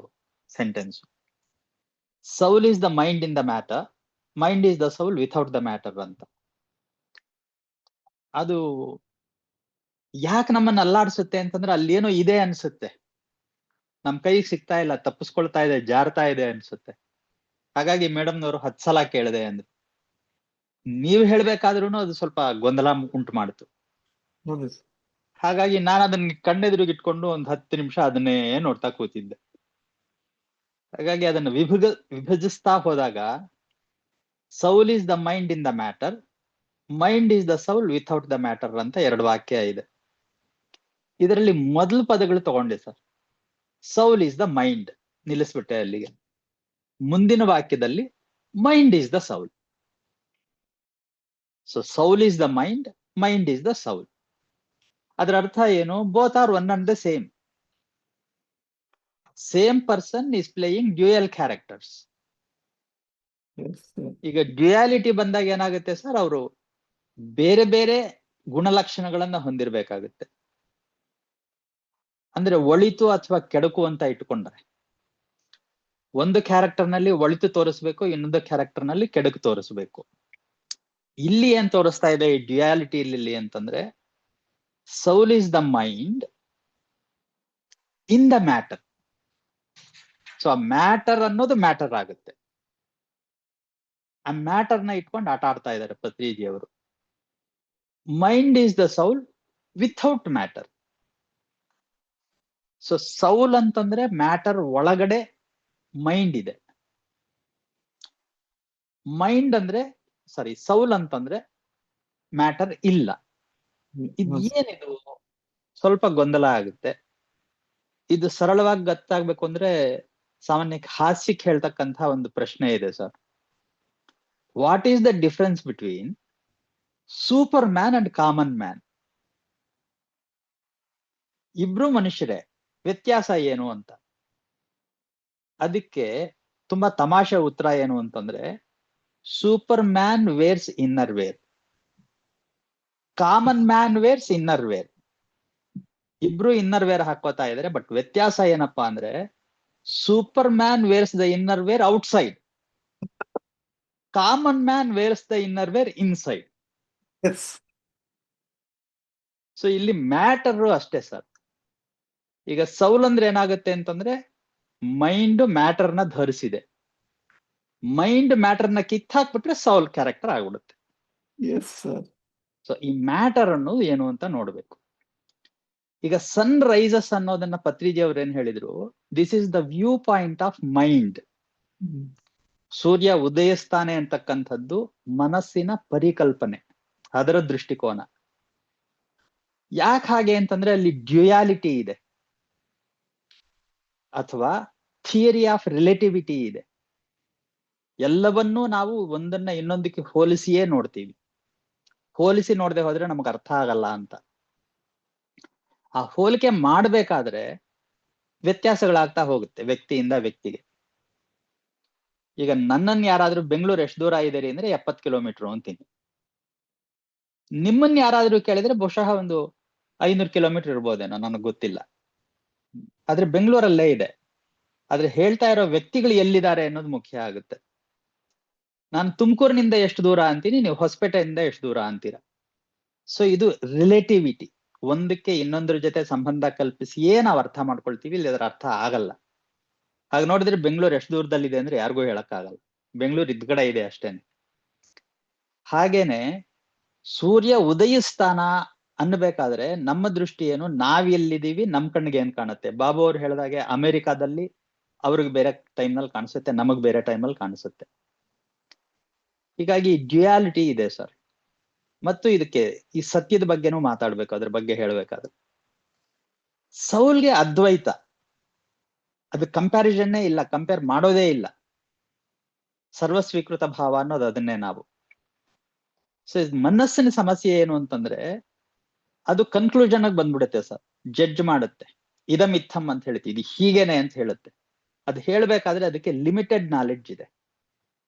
sentence: soul is the mind in the matter, mind is the soul without the matter ಅಂತ. ಅದು ಯಾಕೆ ನಮ್ಮನ್ನ ಅಲ್ಲಾಡಿಸುತ್ತೆ ಅಂತಂದ್ರೆ ಅಲ್ಲೇನೋ ಇದೆ ಅನ್ಸುತ್ತೆ, ನಮ್ ಕೈಗೆ ಸಿಗ್ತಾ ಇಲ್ಲ, ತಪ್ಪಿಸ್ಕೊಳ್ತಾ ಇದೆ, ಜಾರ್ತಾ ಇದೆ ಅನ್ಸುತ್ತೆ. ಹಾಗಾಗಿ ಮೇಡಮ್ನವರು 10 ಸಲ ಕೇಳಿದೆ ಅಂದ್ರೆ ನೀವ್ ಹೇಳ್ಬೇಕಾದ್ರೂ ಅದು ಸ್ವಲ್ಪ ಗೊಂದಲ ಉಂಟು ಮಾಡ್ತು. ಹಾಗಾಗಿ ನಾನು ಅದನ್ನ ಕಣ್ಣೆದುರುಗಿಟ್ಕೊಂಡು ಒಂದು 10 ನಿಮಿಷ ಅದನ್ನೇ ನೋಡ್ತಾ ಕೂತಿದ್ದೆ. ಹಾಗಾಗಿ ಅದನ್ನು ವಿಭಜಿಸ್ತಾ ಹೋದಾಗ soul is the mind in the matter, mind is the soul without the matter ಅಂತ 2 ವಾಕ್ಯ ಇದೆ. ಇದರಲ್ಲಿ ಮೊದಲು ಪದಗಳು ತಗೊಂಡೆ sir, soul is the mind, ನಿಲ್ಲಿಸ್ಬಿಟ್ಟೆ ಅಲ್ಲಿಗೆ. ಮುಂದಿನ ವಾಕ್ಯದಲ್ಲಿ mind is the soul. So soul is the mind, mind is the soul. ಅದರ ಅರ್ಥ ಏನು? Both are one and the same. Same person is playing dual characters. ಈಗ ಡ್ಯುಯಾಲಿಟಿ ಬಂದಾಗ ಏನಾಗುತ್ತೆ ಸರ್, ಅವರು ಬೇರೆ ಬೇರೆ ಗುಣಲಕ್ಷಣಗಳನ್ನ ಹೊಂದಿರಬೇಕಾಗುತ್ತೆ. ಅಂದ್ರೆ ಒಳಿತು ಅಥವಾ ಕೆಡುಕು ಅಂತ ಇಟ್ಕೊಂಡ್ರೆ ಒಂದು ಕ್ಯಾರೆಕ್ಟರ್ ನಲ್ಲಿ ಒಳಿತು ತೋರಿಸ್ಬೇಕು, ಇನ್ನೊಂದು ಕ್ಯಾರೆಕ್ಟರ್ ನಲ್ಲಿ ಕೆಡುಕು ತೋರಿಸ್ಬೇಕು. ಇಲ್ಲಿ ಏನ್ ತೋರಿಸ್ತಾ ಇದೆ ಈ ಡ್ಯುಯಾಲಿಟಿ ಇಲ್ಲಿ ಅಂತಂದ್ರೆ soul is the mind in the matter. So ಆ ಮ್ಯಾಟರ್ ಅನ್ನೋದು ಮ್ಯಾಟರ್ ಆಗುತ್ತೆ. ಆ ಮ್ಯಾಟರ್ನ ಇಟ್ಕೊಂಡು ಆಟ ಆಡ್ತಾ ಇದ್ದಾರೆ ಪತ್ರಿಜಿಯವರು. Mind is the soul without matter. So soul ಅಂತಂದ್ರೆ ಮ್ಯಾಟರ್ ಒಳಗಡೆ ಮೈಂಡ್ ಇದೆ. ಮೈಂಡ್ ಅಂದ್ರೆ ಸೌಲ್ ಅಂತಂದ್ರೆ ಮ್ಯಾಟರ್ ಇಲ್ಲ. ಇದೇನಿದು ಸ್ವಲ್ಪ ಗೊಂದಲ ಆಗುತ್ತೆ. ಇದು ಸರಳವಾಗಿ ಗೊತ್ತಾಗ್ಬೇಕು ಅಂದ್ರೆ ಸಾಮಾನ್ಯಕ್ಕೆ ಹಾಸ್ಯಕ್ಕೆ ಹೇಳ್ತಕ್ಕಂಥ ಒಂದು ಪ್ರಶ್ನೆ ಇದೆ sir. What is the difference between super man and common man? ಇಬ್ರು ಮನುಷ್ಯರೇ, ವ್ಯತ್ಯಾಸ ಏನು ಅಂತ. ಅದಕ್ಕೆ ತುಂಬಾ ತಮಾಷೆ ಉತ್ತರ ಏನು ಅಂತಂದ್ರೆ, Superman wears inner wear, common man wears inner wear. ಇಬ್ರು ಇನ್ನರ್ ವೇರ್ ಹಾಕೋತಾ ಇದಾರೆ. ಬಟ್ ವ್ಯತ್ಯಾಸ ಏನಪ್ಪಾ ಅಂದ್ರೆ, Superman wears the inner wear outside, common man wears the inner wear inside. So ಇಲ್ಲಿ ಮ್ಯಾಟರ್ ಅಷ್ಟೇ ಸರ್. ಈಗ ಸೌಲ್ ಅಂದ್ರೆ ಏನಾಗುತ್ತೆ ಅಂತಂದ್ರೆ, ಮೈಂಡ್ ಮ್ಯಾಟರ್ ನ ಧರಿಸಿದೆ, ಮೈಂಡ್ ಮ್ಯಾಟರ್ ನ ಕಿತ್ತಾಕ್ಬಿಟ್ರೆ ಸೌಲ್ ಕ್ಯಾರೆಕ್ಟರ್ ಆಗ್ಬಿಡುತ್ತೆ. ಸೊ ಈ ಮ್ಯಾಟರ್ ಅನ್ನೋದು ಏನು ಅಂತ ನೋಡ್ಬೇಕು. ಈಗ ಸನ್ ರೈಸಸ್ ಅನ್ನೋದನ್ನ ಪತ್ರಿಜಿ ಅವ್ರು ಏನ್ ಹೇಳಿದ್ರು, this is the view point of mind. ಸೂರ್ಯ ಉದಯಿಸ್ತಾನೆ ಅಂತಕ್ಕಂಥದ್ದು ಮನಸ್ಸಿನ ಪರಿಕಲ್ಪನೆ, ಅದರ ದೃಷ್ಟಿಕೋನ. ಯಾಕೆ ಹಾಗೆ ಅಂತಂದ್ರೆ ಅಲ್ಲಿ ಡ್ಯುಯಾಲಿಟಿ ಇದೆ, ಅಥವಾ ಥಿಯರಿ ಆಫ್ ರಿಲೇಟಿವಿಟಿ ಇದೆ. ಎಲ್ಲವನ್ನೂ ನಾವು ಒಂದನ್ನ ಇನ್ನೊಂದಕ್ಕೆ ಹೋಲಿಸಿಯೇ ನೋಡ್ತೀವಿ. ಹೋಲಿಸಿ ನೋಡದೆ ಹೋದ್ರೆ ನಮ್ಗೆ ಅರ್ಥ ಆಗಲ್ಲ ಅಂತ. ಆ ಹೋಲಿಕೆ ಮಾಡ್ಬೇಕಾದ್ರೆ ವ್ಯತ್ಯಾಸಗಳಾಗ್ತಾ ಹೋಗುತ್ತೆ ವ್ಯಕ್ತಿಯಿಂದ ವ್ಯಕ್ತಿಗೆ. ಈಗ ನನ್ನನ್ನು ಯಾರಾದ್ರೂ ಬೆಂಗಳೂರು ಎಷ್ಟು ದೂರ ಇದೀರಿ ಅಂದ್ರೆ 70 ಕಿಲೋಮೀಟರ್ ಅಂತೀನಿ. ನಿಮ್ಮನ್ನ ಯಾರಾದ್ರೂ ಕೇಳಿದ್ರೆ ಬಹುಶಃ ಒಂದು 500 ಕಿಲೋಮೀಟರ್ ಇರ್ಬೋದೇನೋ, ನನಗೆ ಗೊತ್ತಿಲ್ಲ. ಆದ್ರೆ ಬೆಂಗಳೂರಲ್ಲೇ ಇದೆ. ಆದ್ರೆ ಹೇಳ್ತಾ ಇರೋ ವ್ಯಕ್ತಿಗಳು ಎಲ್ಲಿದ್ದಾರೆ ಅನ್ನೋದು ಮುಖ್ಯ ಆಗುತ್ತೆ. ನಾನು ತುಮಕೂರಿನಿಂದ ಎಷ್ಟು ದೂರ ಅಂತೀನಿ, ನೀವು ಹೊಸಪೇಟೆಯಿಂದ ಎಷ್ಟು ದೂರ ಅಂತೀರಾ. ಸೊ ಇದು ರಿಲೇಟಿವಿಟಿ. ಒಂದಕ್ಕೆ ಇನ್ನೊಂದ್ರ ಜೊತೆ ಸಂಬಂಧ ಕಲ್ಪಿಸಿಯೇ ನಾವು ಅರ್ಥ ಮಾಡ್ಕೊಳ್ತೀವಿ, ಇಲ್ಲಿ ಅದರ ಅರ್ಥ ಆಗಲ್ಲ. ಹಾಗೆ ನೋಡಿದ್ರೆ ಬೆಂಗಳೂರು ಎಷ್ಟು ದೂರದಲ್ಲಿದೆ ಅಂದ್ರೆ ಯಾರಿಗೂ ಹೇಳಕ್ಕಾಗಲ್ಲ, ಬೆಂಗಳೂರು ಇದ್ಗಡೆ ಇದೆ ಅಷ್ಟೇನೆ. ಹಾಗೇನೆ ಸೂರ್ಯ ಉದಯಿಸ್ತಾನ ಅನ್ಬೇಕಾದ್ರೆ ನಮ್ಮ ದೃಷ್ಟಿ ಏನು, ನಾವ್ ಎಲ್ಲಿದ್ದೀವಿ, ನಮ್ ಕಣ್ಣಿಗೆ ಏನ್ ಕಾಣುತ್ತೆ. ಬಾಬು ಅವ್ರು ಹೇಳಿದಾಗೆ ಅಮೆರಿಕಾದಲ್ಲಿ ಅವ್ರಿಗೆ ಬೇರೆ ಟೈಮ್ ನಲ್ಲಿ ಕಾಣಿಸುತ್ತೆ, ನಮಗ್ ಬೇರೆ ಟೈಮಲ್ಲಿ ಕಾಣಿಸುತ್ತೆ. ಹೀಗಾಗಿ ಡ್ಯುಯಾಲಿಟಿ ಇದೆ ಸರ್. ಮತ್ತು ಇದಕ್ಕೆ ಈ ಸತ್ಯದ ಬಗ್ಗೆನೂ ಮಾತಾಡ್ಬೇಕು, ಅದ್ರ ಬಗ್ಗೆ ಹೇಳ್ಬೇಕಾದ್ರೆ ಸೌಲ್ಗೆ ಅದ್ವೈತ, ಅದು ಕಂಪ್ಯಾರಿಸನ್ನೇ ಇಲ್ಲ, ಕಂಪೇರ್ ಮಾಡೋದೇ ಇಲ್ಲ. ಸರ್ವಸ್ವೀಕೃತ ಭಾವ ಅನ್ನೋದು ಅದನ್ನೇ ನಾವು. ಸೊ ಮನಸ್ಸಿನ ಸಮಸ್ಯೆ ಏನು ಅಂತಂದ್ರೆ, ಅದು ಕನ್ಕ್ಲೂಷನ್ ಆಗಿ ಬಂದ್ಬಿಡುತ್ತೆ ಸರ್, ಜಡ್ಜ್ ಮಾಡುತ್ತೆ. ಇದಮಿತ್ತಮ್ ಅಂತ ಹೇಳ್ತೀವಿ, ಇದು ಹೀಗೇನೆ ಅಂತ ಹೇಳುತ್ತೆ. ಅದು ಹೇಳ್ಬೇಕಾದ್ರೆ ಅದಕ್ಕೆ ಲಿಮಿಟೆಡ್ ನಾಲೆಡ್ಜ್ ಇದೆ.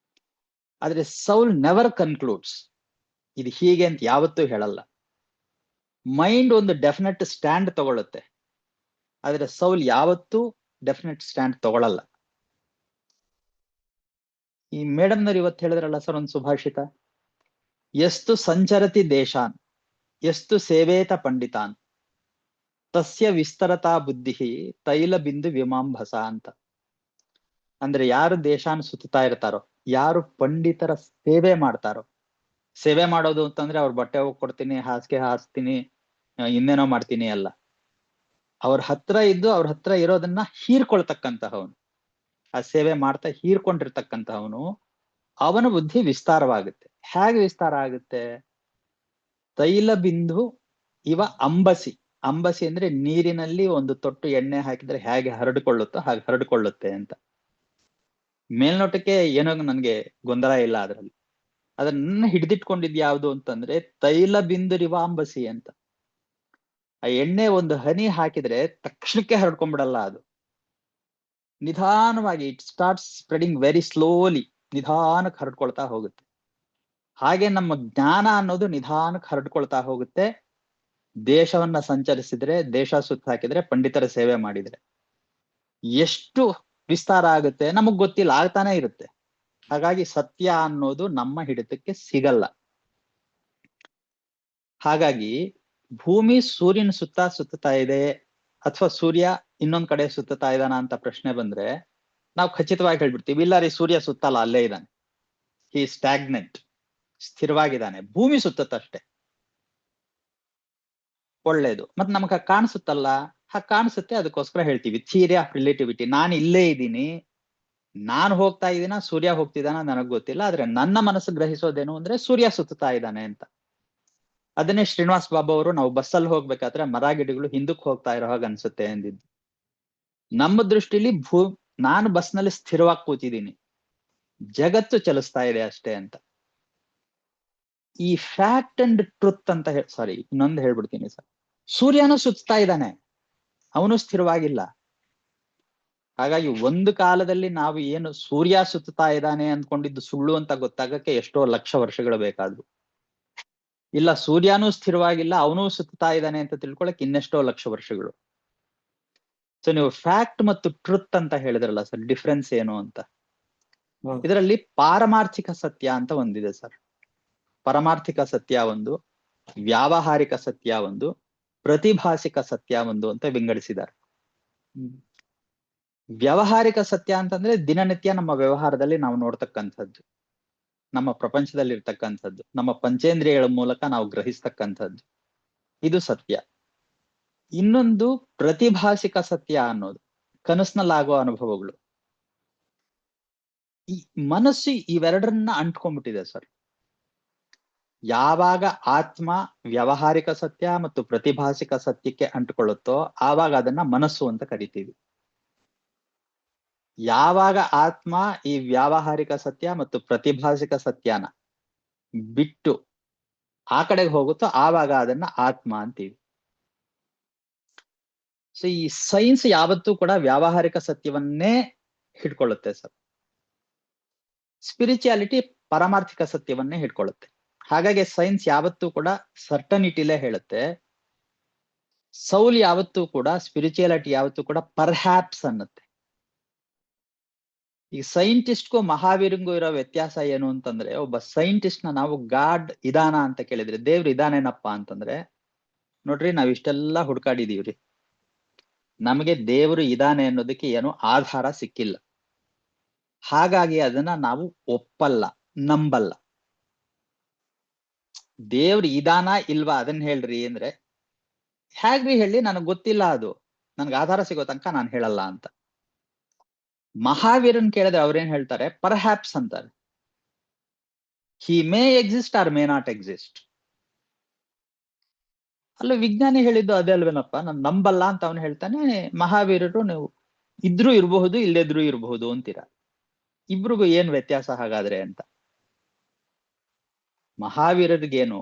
ಆದ್ರೆ ಸೌಲ್ ನೆವರ್ ಕನ್ಕ್ಲೂಡ್ಸ್, ಇದು ಹೀಗೆ ಅಂತ ಯಾವತ್ತೂ ಹೇಳಲ್ಲ. ಮೈಂಡ್ ಒಂದು ಡೆಫಿನೆಟ್ ಸ್ಟ್ಯಾಂಡ್ ತಗೊಳುತ್ತೆ, ಆದ್ರೆ ಸೌಲ್ ಯಾವತ್ತೂ ಡೆಫಿನೆಟ್ ಸ್ಟ್ಯಾಂಡ್ ತಗೊಳಲ್ಲ. ಈ ಮೇಡಮ್ನವ್ರು ಇವತ್ತು ಹೇಳಿದ್ರಲ್ಲ ಸರ್ ಒಂದು ಸುಭಾಷಿತ, ಎಷ್ಟು ಸಂಚರತಿ ದೇಶಾನ್ ಎಷ್ಟು ಸೇವೇತ ಪಂಡಿತಾನ್ ತಸ್ಯ ವಿಸ್ತರತಾ ಬುದ್ಧಿ ತೈಲ ಬಿಂದು ವಿಮಾಂಭಸ ಅಂತ. ಅಂದ್ರೆ ಯಾರು ದೇಶಾನ್ ಸುತ್ತಾ ಇರ್ತಾರೋ, ಯಾರು ಪಂಡಿತರ ಸೇವೆ ಮಾಡ್ತಾರೋ, ಸೇವೆ ಮಾಡೋದು ಅಂತಂದ್ರೆ ಅವ್ರ ಬಟ್ಟೆ ಹೋಗಿ ಕೊಡ್ತೀನಿ, ಹಾಸಿಗೆ ಹಾಸ್ತೀನಿ, ಇನ್ನೇನೋ ಮಾಡ್ತೀನಿ ಅಲ್ಲ. ಅವ್ರ ಹತ್ರ ಇದ್ದು ಅವ್ರ ಹತ್ರ ಇರೋದನ್ನ ಹೀರ್ಕೊಳ್ತಕ್ಕಂತಹವನು, ಆ ಸೇವೆ ಮಾಡ್ತಾ ಹೀರ್ಕೊಂಡಿರ್ತಕ್ಕಂತಹವನು, ಅವನ ಬುದ್ಧಿ ವಿಸ್ತಾರವಾಗುತ್ತೆ. ಹೇಗೆ ವಿಸ್ತಾರ ಆಗುತ್ತೆ? ತೈಲ ಬಿಂದು ಇವ ಅಂಬಸಿ. ಅಂಬಸಿ ಅಂದ್ರೆ ನೀರಿನಲ್ಲಿ ಒಂದು ತೊಟ್ಟು ಎಣ್ಣೆ ಹಾಕಿದ್ರೆ ಹೇಗೆ ಹರಡಿಕೊಳ್ಳುತ್ತೋ ಹಾಗೆ ಹರಡಿಕೊಳ್ಳುತ್ತೆ ಅಂತ. ಮೇಲ್ನೋಟಕ್ಕೆ ಏನೋ ನನ್ಗೆ ಗೊಂದಲ ಇಲ್ಲ ಅದರಲ್ಲಿ. ಅದನ್ನ ಹಿಡಿದಿಟ್ಕೊಂಡಿದ್ ಯಾವ್ದು ಅಂತಂದ್ರೆ ತೈಲ ಬಿಂದುರಿವ ಅಂಬಸಿ ಅಂತ. ಆ ಎಣ್ಣೆ ಒಂದು ಹನಿ ಹಾಕಿದ್ರೆ ತಕ್ಷಣಕ್ಕೆ ಹರಡ್ಕೊಂಡ್ಬಿಡಲ್ಲ, ಅದು ನಿಧಾನವಾಗಿ it starts spreading very slowly, ನಿಧಾನಕ್ಕೆ ಹರಡ್ಕೊಳ್ತಾ ಹೋಗುತ್ತೆ. ಹಾಗೆ ನಮ್ಮ ಜ್ಞಾನ ಅನ್ನೋದು ನಿಧಾನಕ್ಕೆ ಹರಡ್ಕೊಳ್ತಾ ಹೋಗುತ್ತೆ. ದೇಶವನ್ನ ಸಂಚರಿಸಿದ್ರೆ, ದೇಶ ಸುತ್ತ ಹಾಕಿದ್ರೆ, ಪಂಡಿತರ ಸೇವೆ ಮಾಡಿದ್ರೆ ಎಷ್ಟು ವಿಸ್ತಾರ ಆಗುತ್ತೆ ನಮಗ್ ಗೊತ್ತಿಲ್ಲ, ಆಗ್ತಾನೆ ಇರುತ್ತೆ. ಹಾಗಾಗಿ ಸತ್ಯ ಅನ್ನೋದು ನಮ್ಮ ಹಿಡಿತಕ್ಕೆ ಸಿಗಲ್ಲ. ಹಾಗಾಗಿ ಭೂಮಿ ಸೂರ್ಯನ ಸುತ್ತಾ ಇದೆ ಅಥವಾ ಸೂರ್ಯ ಇನ್ನೊಂದ್ ಕಡೆ ಸುತ್ತಾ ಇದ್ದಾನ ಅಂತ ಪ್ರಶ್ನೆ ಬಂದ್ರೆ ನಾವು ಖಚಿತವಾಗಿ ಹೇಳ್ಬಿಡ್ತೀವಿ, ಇಲ್ಲ ರೀ ಸೂರ್ಯ ಸುತ್ತಲ್ಲ, ಅಲ್ಲೇ ಇದ್ದಾನೆ, ಹಿ ಸ್ಟ್ಯಾಗ್ನೆಂಟ್, ಸ್ಥಿರವಾಗಿದ್ದಾನೆ, ಭೂಮಿ ಸುತ್ತತ್ತಷ್ಟೇ. ಒಳ್ಳೇದು. ಮತ್ ನಮಗ ಕಾಣಿಸುತ್ತಲ್ಲ, ಕಾಣಿಸುತ್ತೆ, ಅದಕ್ಕೋಸ್ಕರ ಹೇಳ್ತೀವಿ ಥಿಯರಿ ಆಫ್ ರಿಲೇಟಿವಿಟಿ. ನಾನು ಇಲ್ಲೇ ಇದ್ದೀನಿ, ನಾನು ಹೋಗ್ತಾ ಇದ್ದೀನ, ಸೂರ್ಯ ಹೋಗ್ತಿದ್ದಾನ ನನಗ್ ಗೊತ್ತಿಲ್ಲ, ಆದ್ರೆ ನನ್ನ ಮನಸ್ಸು ಗ್ರಹಿಸೋದೇನು ಅಂದ್ರೆ ಸೂರ್ಯ ಸುತ್ತಾ ಇದ್ದಾನೆ ಅಂತ. ಅದನ್ನೇ ಶ್ರೀನಿವಾಸ್ ಬಾಬು ಅವರು ನಾವು ಬಸ್ಸಲ್ಲಿ ಹೋಗ್ಬೇಕಾದ್ರೆ ಮರ ಗಿಡಗಳು ಹಿಂದಕ್ಕೆ ಹೋಗ್ತಾ ಇರೋ ಹಾಗೆ ಅನ್ಸುತ್ತೆ ಅಂದಿದ್ದು. ನಮ್ಮ ದೃಷ್ಟಿಲಿ ನಾನು ಬಸ್ನಲ್ಲಿ ಸ್ಥಿರವಾಗಿ ಕೂತಿದ್ದೀನಿ, ಜಗತ್ತು ಚಲಿಸ್ತಾ ಇದೆ ಅಷ್ಟೇ ಅಂತ. ಈ ಫ್ಯಾಕ್ಟ್ ಅಂಡ್ ಟ್ರುತ್ ಅಂತ ಇನ್ನೊಂದು ಹೇಳ್ಬಿಡ್ತೀನಿ ಸರ್. ಸೂರ್ಯನು ಸುತ್ತಾ ಇದ್ದಾನೆ, ಅವನು ಸ್ಥಿರವಾಗಿಲ್ಲ. ಹಾಗಾಗಿ ಒಂದು ಕಾಲದಲ್ಲಿ ನಾವು ಏನು ಸೂರ್ಯ ಸುತ್ತಾ ಇದ್ದಾನೆ ಅಂದ್ಕೊಂಡಿದ್ದು ಸುಳ್ಳು ಅಂತ ಗೊತ್ತಾಗಕ್ಕೆ ಎಷ್ಟೋ ಲಕ್ಷ ವರ್ಷಗಳು ಬೇಕಾದ್ರು. ಇಲ್ಲ, ಸೂರ್ಯನೂ ಸ್ಥಿರವಾಗಿಲ್ಲ, ಅವನೂ ಸುತ್ತಾ ಇದ್ದಾನೆ ಅಂತ ತಿಳ್ಕೊಳಕ್ ಇನ್ನೆಷ್ಟೋ ಲಕ್ಷ ವರ್ಷಗಳು. ಸೊ ನೀವು ಫ್ಯಾಕ್ಟ್ ಮತ್ತು ಟ್ರುತ್ ಅಂತ ಹೇಳಿದ್ರಲ್ಲ ಸರ್, ಡಿಫ್ರೆನ್ಸ್ ಏನು ಅಂತ. ಇದರಲ್ಲಿ ಪಾರಮಾರ್ಥಿಕ ಸತ್ಯ ಅಂತ ಒಂದಿದೆ ಸರ್. ಪರಮಾರ್ಥಿಕ ಸತ್ಯ ಒಂದು, ವ್ಯಾವಹಾರಿಕ ಸತ್ಯ ಒಂದು, ಪ್ರತಿಭಾಸಿಕ ಸತ್ಯ ಒಂದು ಅಂತ ವಿಂಗಡಿಸಿದ್ದಾರೆ. ವ್ಯಾವಹಾರಿಕ ಸತ್ಯ ಅಂತಂದ್ರೆ ದಿನನಿತ್ಯ ನಮ್ಮ ವ್ಯವಹಾರದಲ್ಲಿ ನಾವು ನೋಡ್ತಕ್ಕಂಥದ್ದು, ನಮ್ಮ ಪ್ರಪಂಚದಲ್ಲಿ ಇರ್ತಕ್ಕಂಥದ್ದು, ನಮ್ಮ ಪಂಚೇಂದ್ರಿಯಗಳ ಮೂಲಕ ನಾವು ಗ್ರಹಿಸ್ತಕ್ಕಂಥದ್ದು, ಇದು ಸತ್ಯ. ಇನ್ನೊಂದು ಪ್ರತಿಭಾಸಿಕ ಸತ್ಯ ಅನ್ನೋದು, ಕನಸಿನಲ್ಲಾಗೋ ಅನುಭವಗಳು. ಈ ಮನಸ್ಸು ಇವೆರಡನ್ನ ಅಂಟ್ಕೊಂಡ್ಬಿಟ್ಟಿದೆ ಸರ್. ಯಾವಾಗ ಆತ್ಮ ವ್ಯಾವಹಾರಿಕ ಸತ್ಯ ಮತ್ತು ಪ್ರತಿಭಾಸಿಕ ಸತ್ಯಕ್ಕೆ ಅಂಟ್ಕೊಳ್ಳುತ್ತೋ ಆವಾಗ ಅದನ್ನ ಮನಸ್ಸು ಅಂತ ಕರಿತೀವಿ. ಯಾವಾಗ ಆತ್ಮ ಈ ವ್ಯಾವಹಾರಿಕ ಸತ್ಯ ಮತ್ತು ಪ್ರತಿಭಾಸಿಕ ಸತ್ಯನ ಬಿಟ್ಟು ಆ ಕಡೆಗೆ ಹೋಗುತ್ತೋ ಆವಾಗ ಅದನ್ನ ಆತ್ಮ ಅಂತೀವಿ. ಸೊ ಈ ಸೈನ್ಸ್ ಯಾವತ್ತೂ ಕೂಡ ವ್ಯಾವಹಾರಿಕ ಸತ್ಯವನ್ನೇ ಹಿಡ್ಕೊಳ್ಳುತ್ತೆ ಸರ್. ಸ್ಪಿರಿಚುಯಾಲಿಟಿ ಪಾರಮಾರ್ಥಿಕ ಸತ್ಯವನ್ನೇ ಹಿಡ್ಕೊಳ್ಳುತ್ತೆ. ಹಾಗಾಗಿ ಸೈನ್ಸ್ ಯಾವತ್ತೂ ಕೂಡ ಸರ್ಟನಿಟಿಲೇ ಹೇಳುತ್ತೆ. ಸೌಲ್ ಯಾವತ್ತೂ ಕೂಡ, ಸ್ಪಿರಿಚುಯಾಲಿಟಿ ಯಾವತ್ತೂ ಕೂಡ ಪರ್ಹ್ಯಾಪ್ಸ್ ಅನ್ನತ್ತೆ. ಈ ಸೈಂಟಿಸ್ಟ್ಗೂ ಮಹಾವೀರಂಗೂ ಇರೋ ವ್ಯತ್ಯಾಸ ಏನು ಅಂತಂದ್ರೆ, ಒಬ್ಬ ಸೈಂಟಿಸ್ಟ್ ನ ನಾವು ಗಾಡ್ ಇದಾನ ಅಂತ ಕೇಳಿದ್ರೆ, ದೇವ್ರು ಇದಾನೇನಪ್ಪ ಅಂತಂದ್ರೆ, ನೋಡ್ರಿ ನಾವ್ ಇಷ್ಟೆಲ್ಲಾ ಹುಡ್ಕಾಡಿದೀವ್ರಿ, ನಮಗೆ ದೇವ್ರು ಇದಾನೆ ಅನ್ನೋದಕ್ಕೆ ಏನು ಆಧಾರ ಸಿಕ್ಕಿಲ್ಲ. ಹಾಗಾಗಿ ಅದನ್ನ ನಾವು ಒಪ್ಪಲ್ಲ, ನಂಬಲ್ಲ. ದೇವ್ರು ಇದಾನ ಇಲ್ವಾ ಅದನ್ನ ಹೇಳ್ರಿ ಅಂದ್ರೆ, ಹೇಗ್ರಿ ಹೇಳಿ, ನನಗ್ ಗೊತ್ತಿಲ್ಲ, ಅದು ನನ್ಗೆ ಆಧಾರ ಸಿಗೋ ತನಕ ನಾನು ಹೇಳಲ್ಲ ಅಂತ. ಮಹಾವೀರನ್ ಕೇಳಿದ್ರೆ ಅವ್ರೇನ್ ಹೇಳ್ತಾರೆ? ಪರ್ಹ್ಯಾಪ್ಸ್ ಅಂತಾರೆ. He may exist or may not exist. ಅಲ್ಲ, ವಿಜ್ಞಾನಿ ಹೇಳಿದ್ದು ಅದೇ ಅಲ್ವೇನಪ್ಪ, ನಾನು ನಂಬಲ್ಲ ಅಂತ ಅವನು ಹೇಳ್ತಾನೆ. ಮಹಾವೀರರು ನೀವು ಇದ್ರೂ ಇರಬಹುದು ಇಲ್ಲದಿದ್ರೂ ಇರಬಹುದು ಅಂತೀರ. ಇಬ್ರಿಗೂ ಏನ್ ವ್ಯತ್ಯಾಸ ಹಾಗಾದ್ರೆ ಅಂತ. ಮಹಾವೀರರಿಗೇನು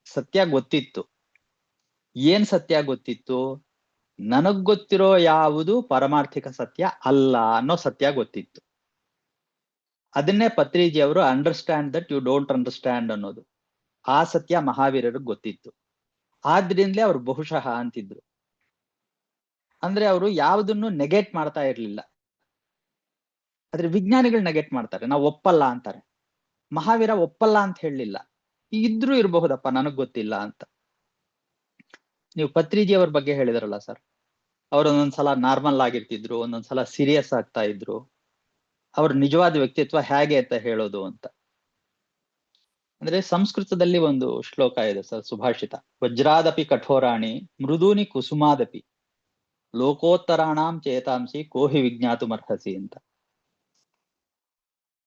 ಸತ್ಯ ಗೊತ್ತಿತ್ತು. ಏನ್ ಸತ್ಯ ಗೊತ್ತಿತ್ತು? ನನಗ್ ಗೊತ್ತಿರೋ ಯಾವುದು ಪರಮಾರ್ಥಿಕ ಸತ್ಯ ಅಲ್ಲ ಅನ್ನೋ ಸತ್ಯ ಗೊತ್ತಿತ್ತು. ಅದನ್ನೇ ಪತ್ರಿಜಿ ಅವರು understand that you don't understand ಅನ್ನೋದು, ಆ ಸತ್ಯ ಮಹಾವೀರರಿಗೆ ಗೊತ್ತಿತ್ತು. ಆದ್ರಿಂದಲೇ ಅವ್ರು ಬಹುಶಃ ಅಂತಿದ್ರು. ಅಂದ್ರೆ ಅವರು ಯಾವುದನ್ನು ನೆಗೆಟ್ ಮಾಡ್ತಾ ಇರ್ಲಿಲ್ಲ. ಆದ್ರೆ ವಿಜ್ಞಾನಿಗಳು ನೆಗೆಟ್ ಮಾಡ್ತಾರೆ, ನಾವು ಒಪ್ಪಲ್ಲ ಅಂತಾರೆ. ಮಹಾವೀರ ಒಪ್ಪಲ್ಲ ಅಂತ ಹೇಳಲಿಲ್ಲ, ಇದ್ರೂ ಇರಬಹುದಪ್ಪ ನನಗ್ ಗೊತ್ತಿಲ್ಲ ಅಂತ. ನೀವು ಪತ್ರಿಜಿ ಅವ್ರ ಬಗ್ಗೆ ಹೇಳಿದ್ರಲ್ಲ ಸರ್, ಅವ್ರು ಒಂದೊಂದ್ಸಲ ನಾರ್ಮಲ್ ಆಗಿರ್ತಿದ್ರು, ಒಂದೊಂದ್ಸಲ ಸೀರಿಯಸ್ ಆಗ್ತಾ ಇದ್ರು. ಅವ್ರ ನಿಜವಾದ ವ್ಯಕ್ತಿತ್ವ ಹೇಗೆ ಅಂತ ಹೇಳೋದು ಅಂತ ಅಂದ್ರೆ, ಸಂಸ್ಕೃತದಲ್ಲಿ ಒಂದು ಶ್ಲೋಕ ಇದೆ ಸರ್, ಸುಭಾಷಿತ. ವಜ್ರಾದಪಿ ಕಠೋರಾಣಿ ಮೃದೂನಿ ಕುಸುಮಾದಪಿ ಲೋಕೋತ್ತರಾಣಾಂ ಚೇತಾಂಸಿ ಕೋಹಿ ವಿಜ್ಞಾತುಮರ್ಹಸಿ ಅಂತ.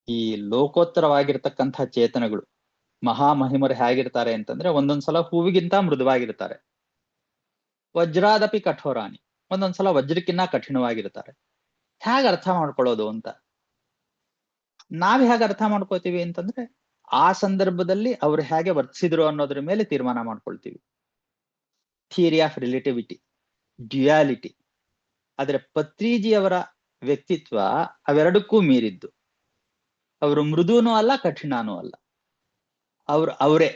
ಈ ಲೋಕೋತ್ತರವಾಗಿರ್ತಕ್ಕಂಥ ಚೇತನಗಳು, ಮಹಾಮಹಿಮರು ಹೇಗಿರ್ತಾರೆ ಅಂತಂದ್ರೆ, ಒಂದೊಂದ್ಸಲ ಹೂವಿಗಿಂತ ಮೃದುವಾಗಿರ್ತಾರೆ. ವಜ್ರಾದಪಿ ಕಠೋರಾಣಿ, ಒಂದೊಂದ್ಸಲ ವಜ್ರಕ್ಕಿನ್ನ ಕಠಿಣವಾಗಿರ್ತಾರೆ. ಹೇಗೆ ಅರ್ಥ ಮಾಡ್ಕೊಳ್ಳೋದು ಅಂತ. ನಾವ್ ಹೇಗೆ ಅರ್ಥ ಮಾಡ್ಕೋತೀವಿ ಅಂತಂದ್ರೆ, ಆ ಸಂದರ್ಭದಲ್ಲಿ ಅವ್ರು ಹೇಗೆ ವರ್ತಿಸಿದ್ರು ಅನ್ನೋದ್ರ ಮೇಲೆ ತೀರ್ಮಾನ ಮಾಡ್ಕೊಳ್ತೀವಿ. Theory of relativity, duality. ಆದ್ರೆ ಪತ್ರಿಜಿಯವರ ವ್ಯಕ್ತಿತ್ವ ಅವೆರಡಕ್ಕೂ ಮೀರಿದ್ದು. ಅವರು ಮೃದುನೂ ಅಲ್ಲ, ಕಠಿಣನೂ ಅಲ್ಲ, ಅವರೇ.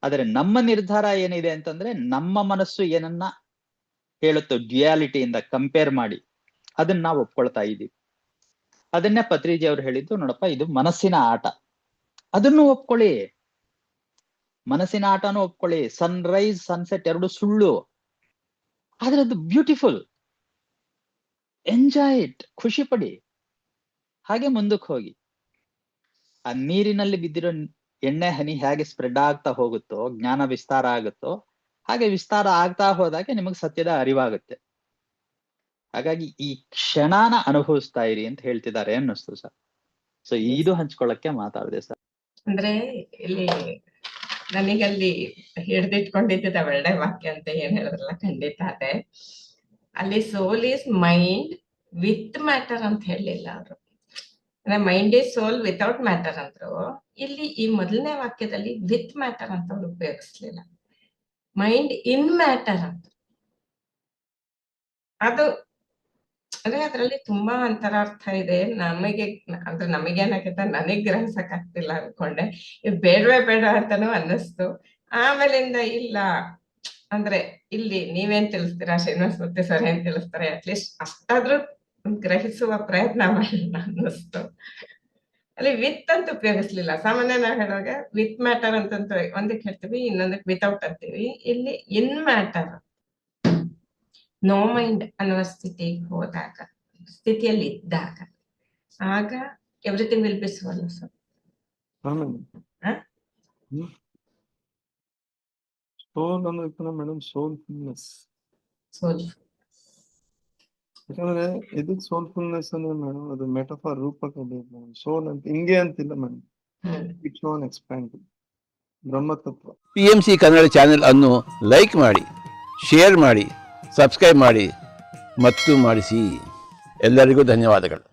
ಆದ್ರೆ ನಮ್ಮ ನಿರ್ಧಾರ ಏನಿದೆ ಅಂತಂದ್ರೆ, ನಮ್ಮ ಮನಸ್ಸು ಏನನ್ನ ಹೇಳುತ್ತೋ ಡ್ಯುಯಾಲಿಟಿಯಿಂದ ಕಂಪೇರ್ ಮಾಡಿ ಅದನ್ನ ನಾವು ಒಪ್ಕೊಳ್ತಾ ಇದ್ದೀವಿ. ಅದನ್ನೇ ಪತ್ರಿಜಿ ಅವ್ರು ಹೇಳಿದ್ದು, ನೋಡಪ್ಪ ಇದು ಮನಸ್ಸಿನ ಆಟ, ಅದನ್ನು ಒಪ್ಕೊಳ್ಳಿ. ಮನಸ್ಸಿನ ಆಟನೂ ಒಪ್ಕೊಳ್ಳಿ. ಸನ್ರೈಸ್ ಸನ್ಸೆಟ್ ಎರಡು ಸುಳ್ಳು, ಆದ್ರೆ ಅದು ಬ್ಯೂಟಿಫುಲ್. ಎಂಜಾಯ್ ಇಟ್, ಖುಷಿ ಪಡಿ, ಹಾಗೆ ಮುಂದಕ್ಕೆ ಹೋಗಿ. ಆ ನೀರಿನಲ್ಲಿ ಬಿದ್ದಿರೋ ಎಣ್ಣೆ ಹನಿ ಹೇಗೆ ಸ್ಪ್ರೆಡ್ ಆಗ್ತಾ ಹೋಗುತ್ತೋ, ಜ್ಞಾನ ವಿಸ್ತಾರ ಆಗುತ್ತೋ, ಹಾಗೆ ವಿಸ್ತಾರ ಆಗ್ತಾ ಹೋದಾಗೆ ನಿಮಗೆ ಸತ್ಯದ ಅರಿವಾಗುತ್ತೆ. ಹಾಗಾಗಿ ಈ ಕ್ಷಣಾನ ಅನುಭವಿಸ್ತಾ ಇರಿ ಅಂತ ಹೇಳ್ತಿದ್ದಾರೆ ಅನ್ನಿಸ್ತು ಸರ್. ಸೊ ಇದು ಹಂಚ್ಕೊಳ್ಳಕ್ಕೆ ಮಾತಾಡಿದೆ ಸರ್. ಅಂದ್ರೆ ಇಲ್ಲಿ ನನಗಲ್ಲಿ ಹಿಡ್ದಿಟ್ಕೊಂಡಿದ್ದ ಒಳ್ಳೆ ವಾಕ್ಯ ಅಂತ ಏನ್ ಹೇಳಿದ್ರಲ್ಲ, ಖಂಡಿತ ಅದೇ. ಅಲ್ಲಿ soul is mind with matter ಅಂತ ಹೇಳಲಿಲ್ಲ ಅವರು. ಅಂದ್ರೆ mind is soul without matter ಅಂದ್ರು. ಇಲ್ಲಿ ಈ ಮೊದಲನೇ ವಾಕ್ಯದಲ್ಲಿ ವಿತ್ ಮ್ಯಾಟರ್ ಅಂತ ಅವ್ರು ಉಪಯೋಗಿಸ್ಲಿಲ್ಲ, ಮೈಂಡ್ ಇನ್ ಮ್ಯಾಟರ್ ಅಂತ. ಅದು ಅಂದ್ರೆ ಅದ್ರಲ್ಲಿ ತುಂಬಾ ಅಂತರಾರ್ಥ ಇದೆ. ಅಂದ್ರೆ ನಮಗೇನಾಗತ್ತೆ, ನನಗ್ ಗ್ರಹಿಸಕ್ ಆಗ್ತಿಲ್ಲ ಅನ್ಕೊಂಡೆ. ಇದು ಬೇಡವೇ ಬೇಡ ಅಂತಾನು ಅನ್ನಿಸ್ತು. ಆಮೇಲಿಂದ ಇಲ್ಲ ಅಂದ್ರೆ ಇಲ್ಲಿ ನೀವೇನ್ ತಿಳಿಸ್ತೀರಾ, ಶ್ರೀನಿವಾಸ ಮೂರ್ತಿ ಸರ್ ಏನ್ ತಿಳಿಸ್ತಾರೆ, ಅಟ್ಲೀಸ್ಟ್ ಅಷ್ಟಾದ್ರೂ ಗ್ರಹಿಸುವ ಪ್ರಯತ್ನ ಮಾಡೋಣ ಅನ್ನಿಸ್ತು. ಅಲ್ಲಿ ವಿತ್ ಅಂತ ಉಪಯೋಗಿಸ್ಲಿಲ್ಲ. ಸಾಮಾನ್ಯ ನಾವು ಹೇಳುವಾಗ ವಿತ್ ಮ್ಯಾಟರ್ ಅಂತಂತ ಒಂದಕ್ಕೆ ಹೇಳ್ತೀವಿ, ಇನ್ನೊಂದಕ್ಕೆ ವಿತೌಟ್ ಅಂತೀವಿ. ಇಲ್ಲಿ ಇನ್ ಮ್ಯಾಟರ್, ನೋ ಮೈಂಡ್ ಅನ್ನುವ ಸ್ಥಿತಿಯಲ್ಲಿ ಇದ್ದಾಗ ಆಗ ಎವ್ರಿಥಿಂಗ್ ವಿಲ್ ಬಿ ಸೋಲ್. ಸೋಲ್ ಅನ್ನೋದಕ್ಕಿಂತ ಮೇಡಮ್ ಸೋಲ್ಫುಲ್ನೆಸ್. ಸೋಲ್ ಯಾಕಂದ್ರೆ ಇದು ಸೋಲ್ಫುಲ್ನೆಸ್ ಅಂದ್ರೆ ಮೇಡಮ್ ಅದು ಮೆಟಫಾರ್ ರೂಪಕ ಬೇಕು. ಸೋಲ್ ಅಂತ ಹಿಂಗೆ ಅಂತಿಲ್ಲ ಮೇಡಮ್, ಇಟ್ಸ್ ಓನ್ ಎಕ್ಸ್ಪ್ಯಾಂಡ್ ಬ್ರಹ್ಮತತ್ವ. PMC ಕನ್ನಡ ಚಾನೆಲ್ ಅನ್ನು ಲೈಕ್ ಮಾಡಿ, ಶೇರ್ ಮಾಡಿ, ಸಬ್ಸ್ಕ್ರೈಬ್ ಮಾಡಿ ಮತ್ತು ಮಾಡಿಸಿ. ಎಲ್ಲರಿಗೂ ಧನ್ಯವಾದಗಳು.